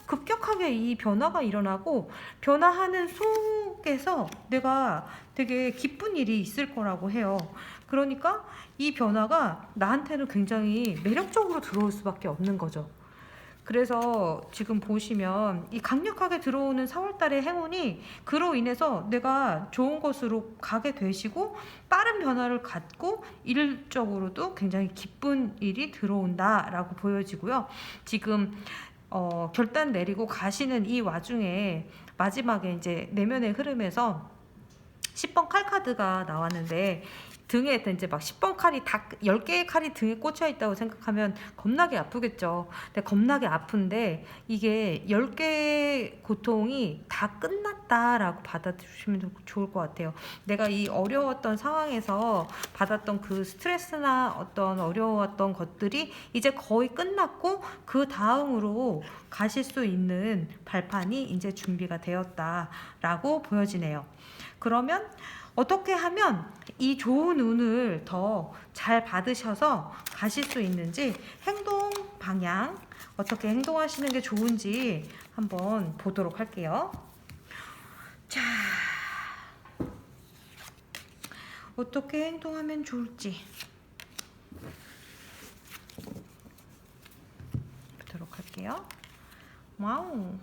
급격하게 이 변화가 일어나고 변화하는 속에서 내가 되게 기쁜 일이 있을 거라고 해요. 그러니까 이 변화가 나한테는 굉장히 매력적으로 들어올 수밖에 없는 거죠. 그래서 지금 보시면 이 강력하게 들어오는 4월달의 행운이 그로 인해서 내가 좋은 곳으로 가게 되시고 빠른 변화를 갖고 일적으로도 굉장히 기쁜 일이 들어온다라고 보여지고요. 지금 결단 내리고 가시는 이 와중에 마지막에 이제 내면의 흐름에서 10번 칼 카드가 나왔는데 등에 이제 막 10번 칼이 다 10개의 칼이 등에 꽂혀 있다고 생각하면 겁나게 아프겠죠. 근데 겁나게 아픈데 이게 10개의 고통이 다 끝났다라고 받아주시면 좋을 것 같아요. 내가 이 어려웠던 상황에서 받았던 그 스트레스나 어떤 어려웠던 것들이 이제 거의 끝났고 그 다음으로 가실 수 있는 발판이 이제 준비가 되었다라고 보여지네요. 그러면 어떻게 하면 이 좋은 운을 더 잘 받으셔서 가실 수 있는지 행동 방향 어떻게 행동하시는 게 좋은지 한번 보도록 할게요. 자, 어떻게 행동하면 좋을지 보도록 할게요. 와우.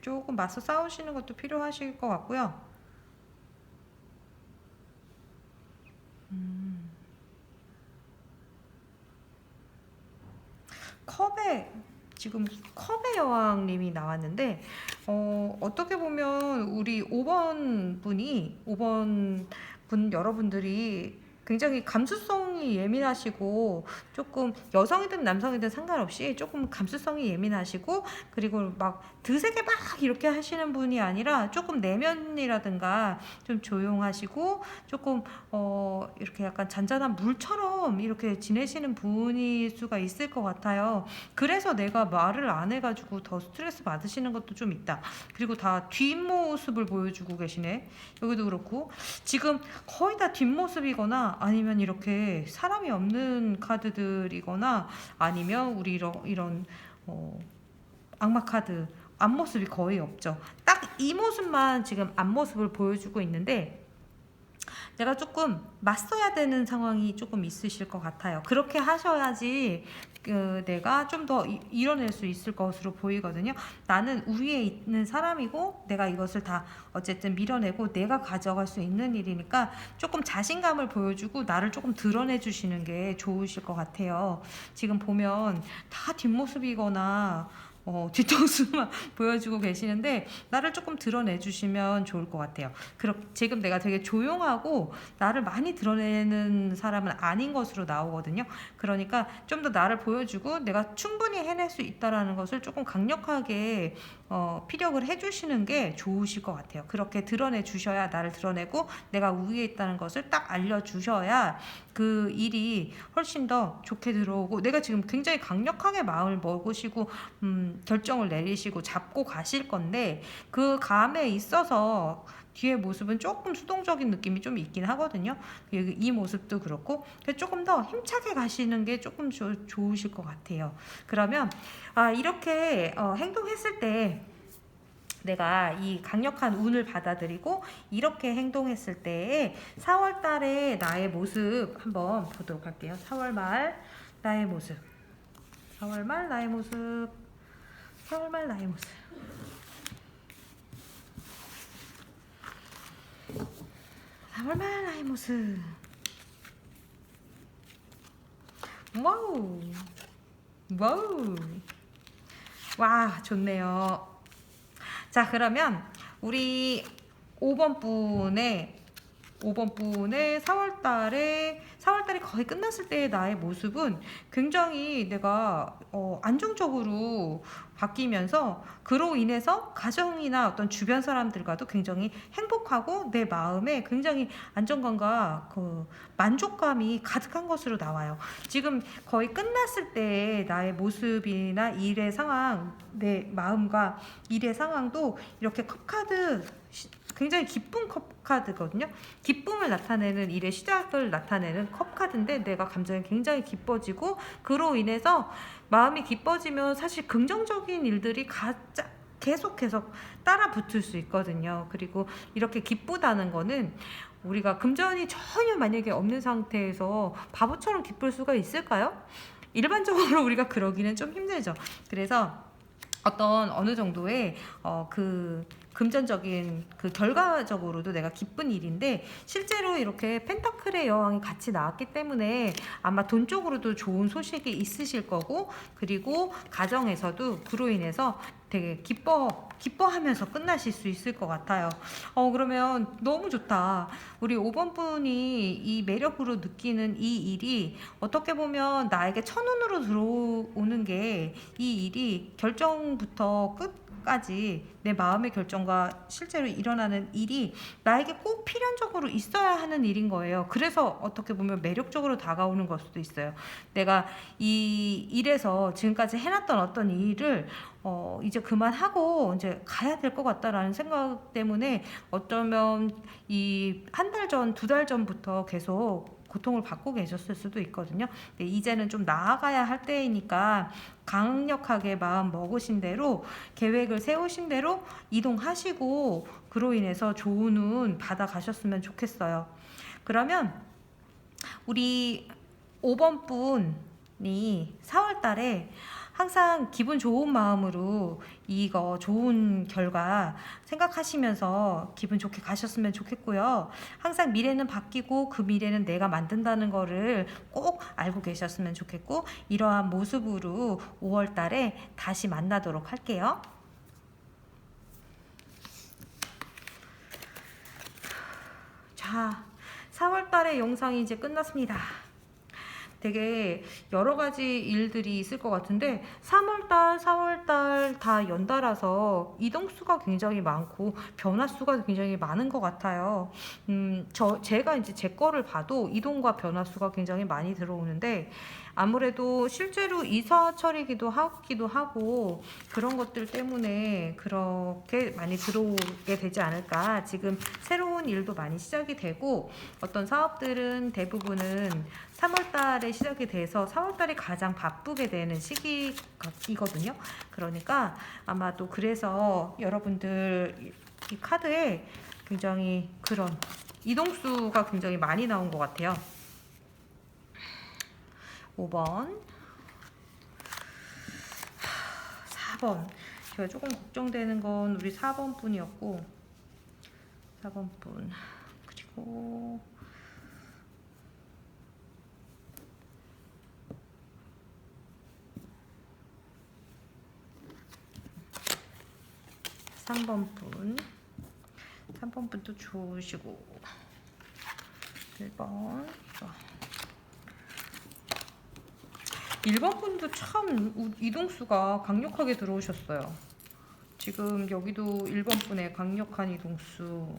조금 맞서 싸우시는 것도 필요하실 것 같고요. 지금 컵의 여왕님이 나왔는데 어떻게 보면 우리 5번 분 여러분들이 굉장히 감수성이 예민하시고 조금 여성이든 남성이든 상관없이 조금 감수성이 예민하시고 그리고 막 드세게 막 이렇게 하시는 분이 아니라 조금 내면이라든가 좀 조용하시고 조금 이렇게 약간 잔잔한 물처럼 이렇게 지내시는 분일 수가 있을 것 같아요. 그래서 내가 말을 안 해가지고 더 스트레스 받으시는 것도 좀 있다. 그리고 다 뒷모습을 보여주고 계시네. 여기도 그렇고 지금 거의 다 뒷모습이거나 아니면 이렇게 사람이 없는 카드들이거나 아니면 우리 이런 악마 카드 앞모습이 거의 없죠. 딱 이 모습만 지금 앞모습을 보여주고 있는데 내가 조금 맞서야 되는 상황이 조금 있으실 것 같아요. 그렇게 하셔야지 내가 좀 더 이뤄낼 수 있을 것으로 보이거든요. 나는 우위에 있는 사람이고 내가 이것을 다 어쨌든 밀어내고 내가 가져갈 수 있는 일이니까 조금 자신감을 보여주고 나를 조금 드러내 주시는 게 좋으실 것 같아요. 지금 보면 다 뒷모습이거나 뒤통수만 보여주고 계시는데 나를 조금 드러내 주시면 좋을 것 같아요. 지금 내가 되게 조용하고 나를 많이 드러내는 사람은 아닌 것으로 나오거든요. 그러니까 좀 더 나를 보여주고 내가 충분히 해낼 수 있다라는 것을 조금 강력하게 피력을 해주시는 게 좋으실 것 같아요. 그렇게 드러내 주셔야 나를 드러내고 내가 우위에 있다는 것을 딱 알려주셔야 그 일이 훨씬 더 좋게 들어오고, 내가 지금 굉장히 강력하게 마음을 먹으시고 결정을 내리시고 잡고 가실 건데, 그 감에 있어서 뒤에 모습은 조금 수동적인 느낌이 좀 있긴 하거든요. 이 모습도 그렇고 조금 더 힘차게 가시는 게 조금 좋으실 것 같아요. 그러면 이렇게 행동했을 때 내가 이 강력한 운을 받아들이고 이렇게 행동했을 때 4월 달에 나의 모습 한번 보도록 할게요. 4월 말 나의 모습. 4월 말 나의 모습. 4월 말 나의 모습. 4월 말 나의 모습. 와우. 와우. 와, 좋네요. 자, 그러면 우리 5번 분의 4월달이 거의 끝났을 때의 나의 모습은 굉장히 내가 안정적으로 바뀌면서 그로 인해서 가정이나 어떤 주변 사람들과도 굉장히 행복하고 내 마음에 굉장히 안정감과 그 만족감이 가득한 것으로 나와요. 지금 거의 끝났을 때의 나의 모습이나 일의 상황, 내 마음과 일의 상황도 이렇게 컵카드, 굉장히 기쁜 컵카드거든요. 기쁨을 나타내는, 일의 시작을 나타내는 컵카드인데 내가 감정이 굉장히 기뻐지고 그로 인해서 마음이 기뻐지면 사실 긍정적인 일들이 계속 따라 붙을 수 있거든요. 그리고 이렇게 기쁘다는 거는 우리가 금전이 전혀 만약에 없는 상태에서 바보처럼 기쁠 수가 있을까요? 일반적으로 우리가 그러기는 좀 힘들죠. 그래서 어느 정도의 그 금전적인 그 결과적으로도 내가 기쁜 일인데, 실제로 이렇게 펜타클의 여왕이 같이 나왔기 때문에 아마 돈 쪽으로도 좋은 소식이 있으실 거고, 그리고 가정에서도 그로 인해서 되게 기뻐하면서 끝나실 수 있을 것 같아요. 그러면 너무 좋다. 우리 5번 분이 이 매력으로 느끼는 이 일이 어떻게 보면 나에게 천운으로 들어오는 게, 이 일이 결정부터 끝까지 내 마음의 결정과 실제로 일어나는 일이 나에게 꼭 필연적으로 있어야 하는 일인 거예요. 그래서 어떻게 보면 매력적으로 다가오는 걸 수도 있어요. 내가 이 일에서 지금까지 해놨던 어떤 일을 이제 그만하고 이제 가야 될 것 같다라는 생각 때문에 어쩌면 이 한 달 전, 2달 전부터 계속 고통을 받고 계셨을 수도 있거든요. 근데 이제는 좀 나아가야 할 때이니까 강력하게 마음 먹으신 대로, 계획을 세우신 대로 이동하시고 그로 인해서 좋은 운 받아가셨으면 좋겠어요. 그러면 우리 5번 분이 4월 달에 항상 기분 좋은 마음으로 이거 좋은 결과 생각하시면서 기분 좋게 가셨으면 좋겠고요. 항상 미래는 바뀌고 그 미래는 내가 만든다는 거를 꼭 알고 계셨으면 좋겠고, 이러한 모습으로 5월 달에 다시 만나도록 할게요. 자, 4월 달의 영상이 이제 끝났습니다. 되게 여러 가지 일들이 있을 것 같은데 3월달, 4월달 다 연달아서 이동수가 굉장히 많고 변화수가 굉장히 많은 것 같아요. 제가 이제 제 거를 봐도 이동과 변화수가 굉장히 많이 들어오는데, 아무래도 실제로 이사 처리기도 하기도 하고 그런 것들 때문에 그렇게 많이 들어오게 되지 않을까. 지금 새로운 일도 많이 시작이 되고, 어떤 사업들은 대부분은 3월달에 시작이 돼서 4월달이 가장 바쁘게 되는 시기이거든요. 그러니까 아마도 그래서 여러분들 이 카드에 굉장히 그런 이동수가 굉장히 많이 나온 것 같아요. 5번, 4번. 제가 조금 걱정되는 건 우리 4번 분이었고, 4번 분. 그리고 5번 3번 분. 3번 분도 좋으시고 1번. 1번 분도 참 이동수가 강력하게 들어오셨어요. 지금 여기도 1번 분의 강력한 이동수.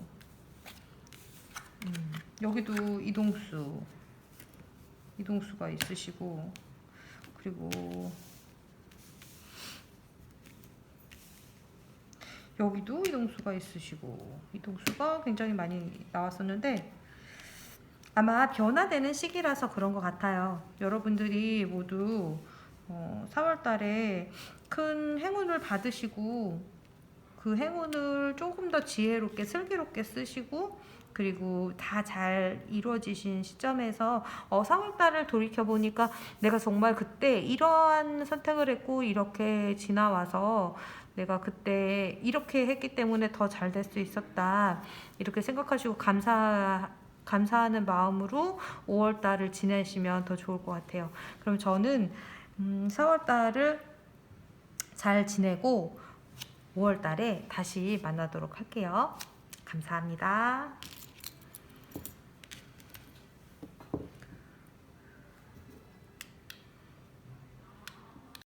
여기도 이동수가 있으시고, 그리고 여기도 이동수가 있으시고, 이동수가 굉장히 많이 나왔었는데 아마 변화되는 시기라서 그런 것 같아요. 여러분들이 모두 4월 달에 큰 행운을 받으시고 그 행운을 조금 더 지혜롭게 슬기롭게 쓰시고, 그리고 다 잘 이루어지신 시점에서 4월 달을 돌이켜 보니까 내가 정말 그때 이러한 선택을 했고 이렇게 지나와서 내가 그때 이렇게 했기 때문에 더 잘 될 수 있었다, 이렇게 생각하시고 감사하는 마음으로 5월 달을 지내시면 더 좋을 것 같아요. 그럼 저는 4월 달을 잘 지내고 5월 달에 다시 만나도록 할게요. 감사합니다.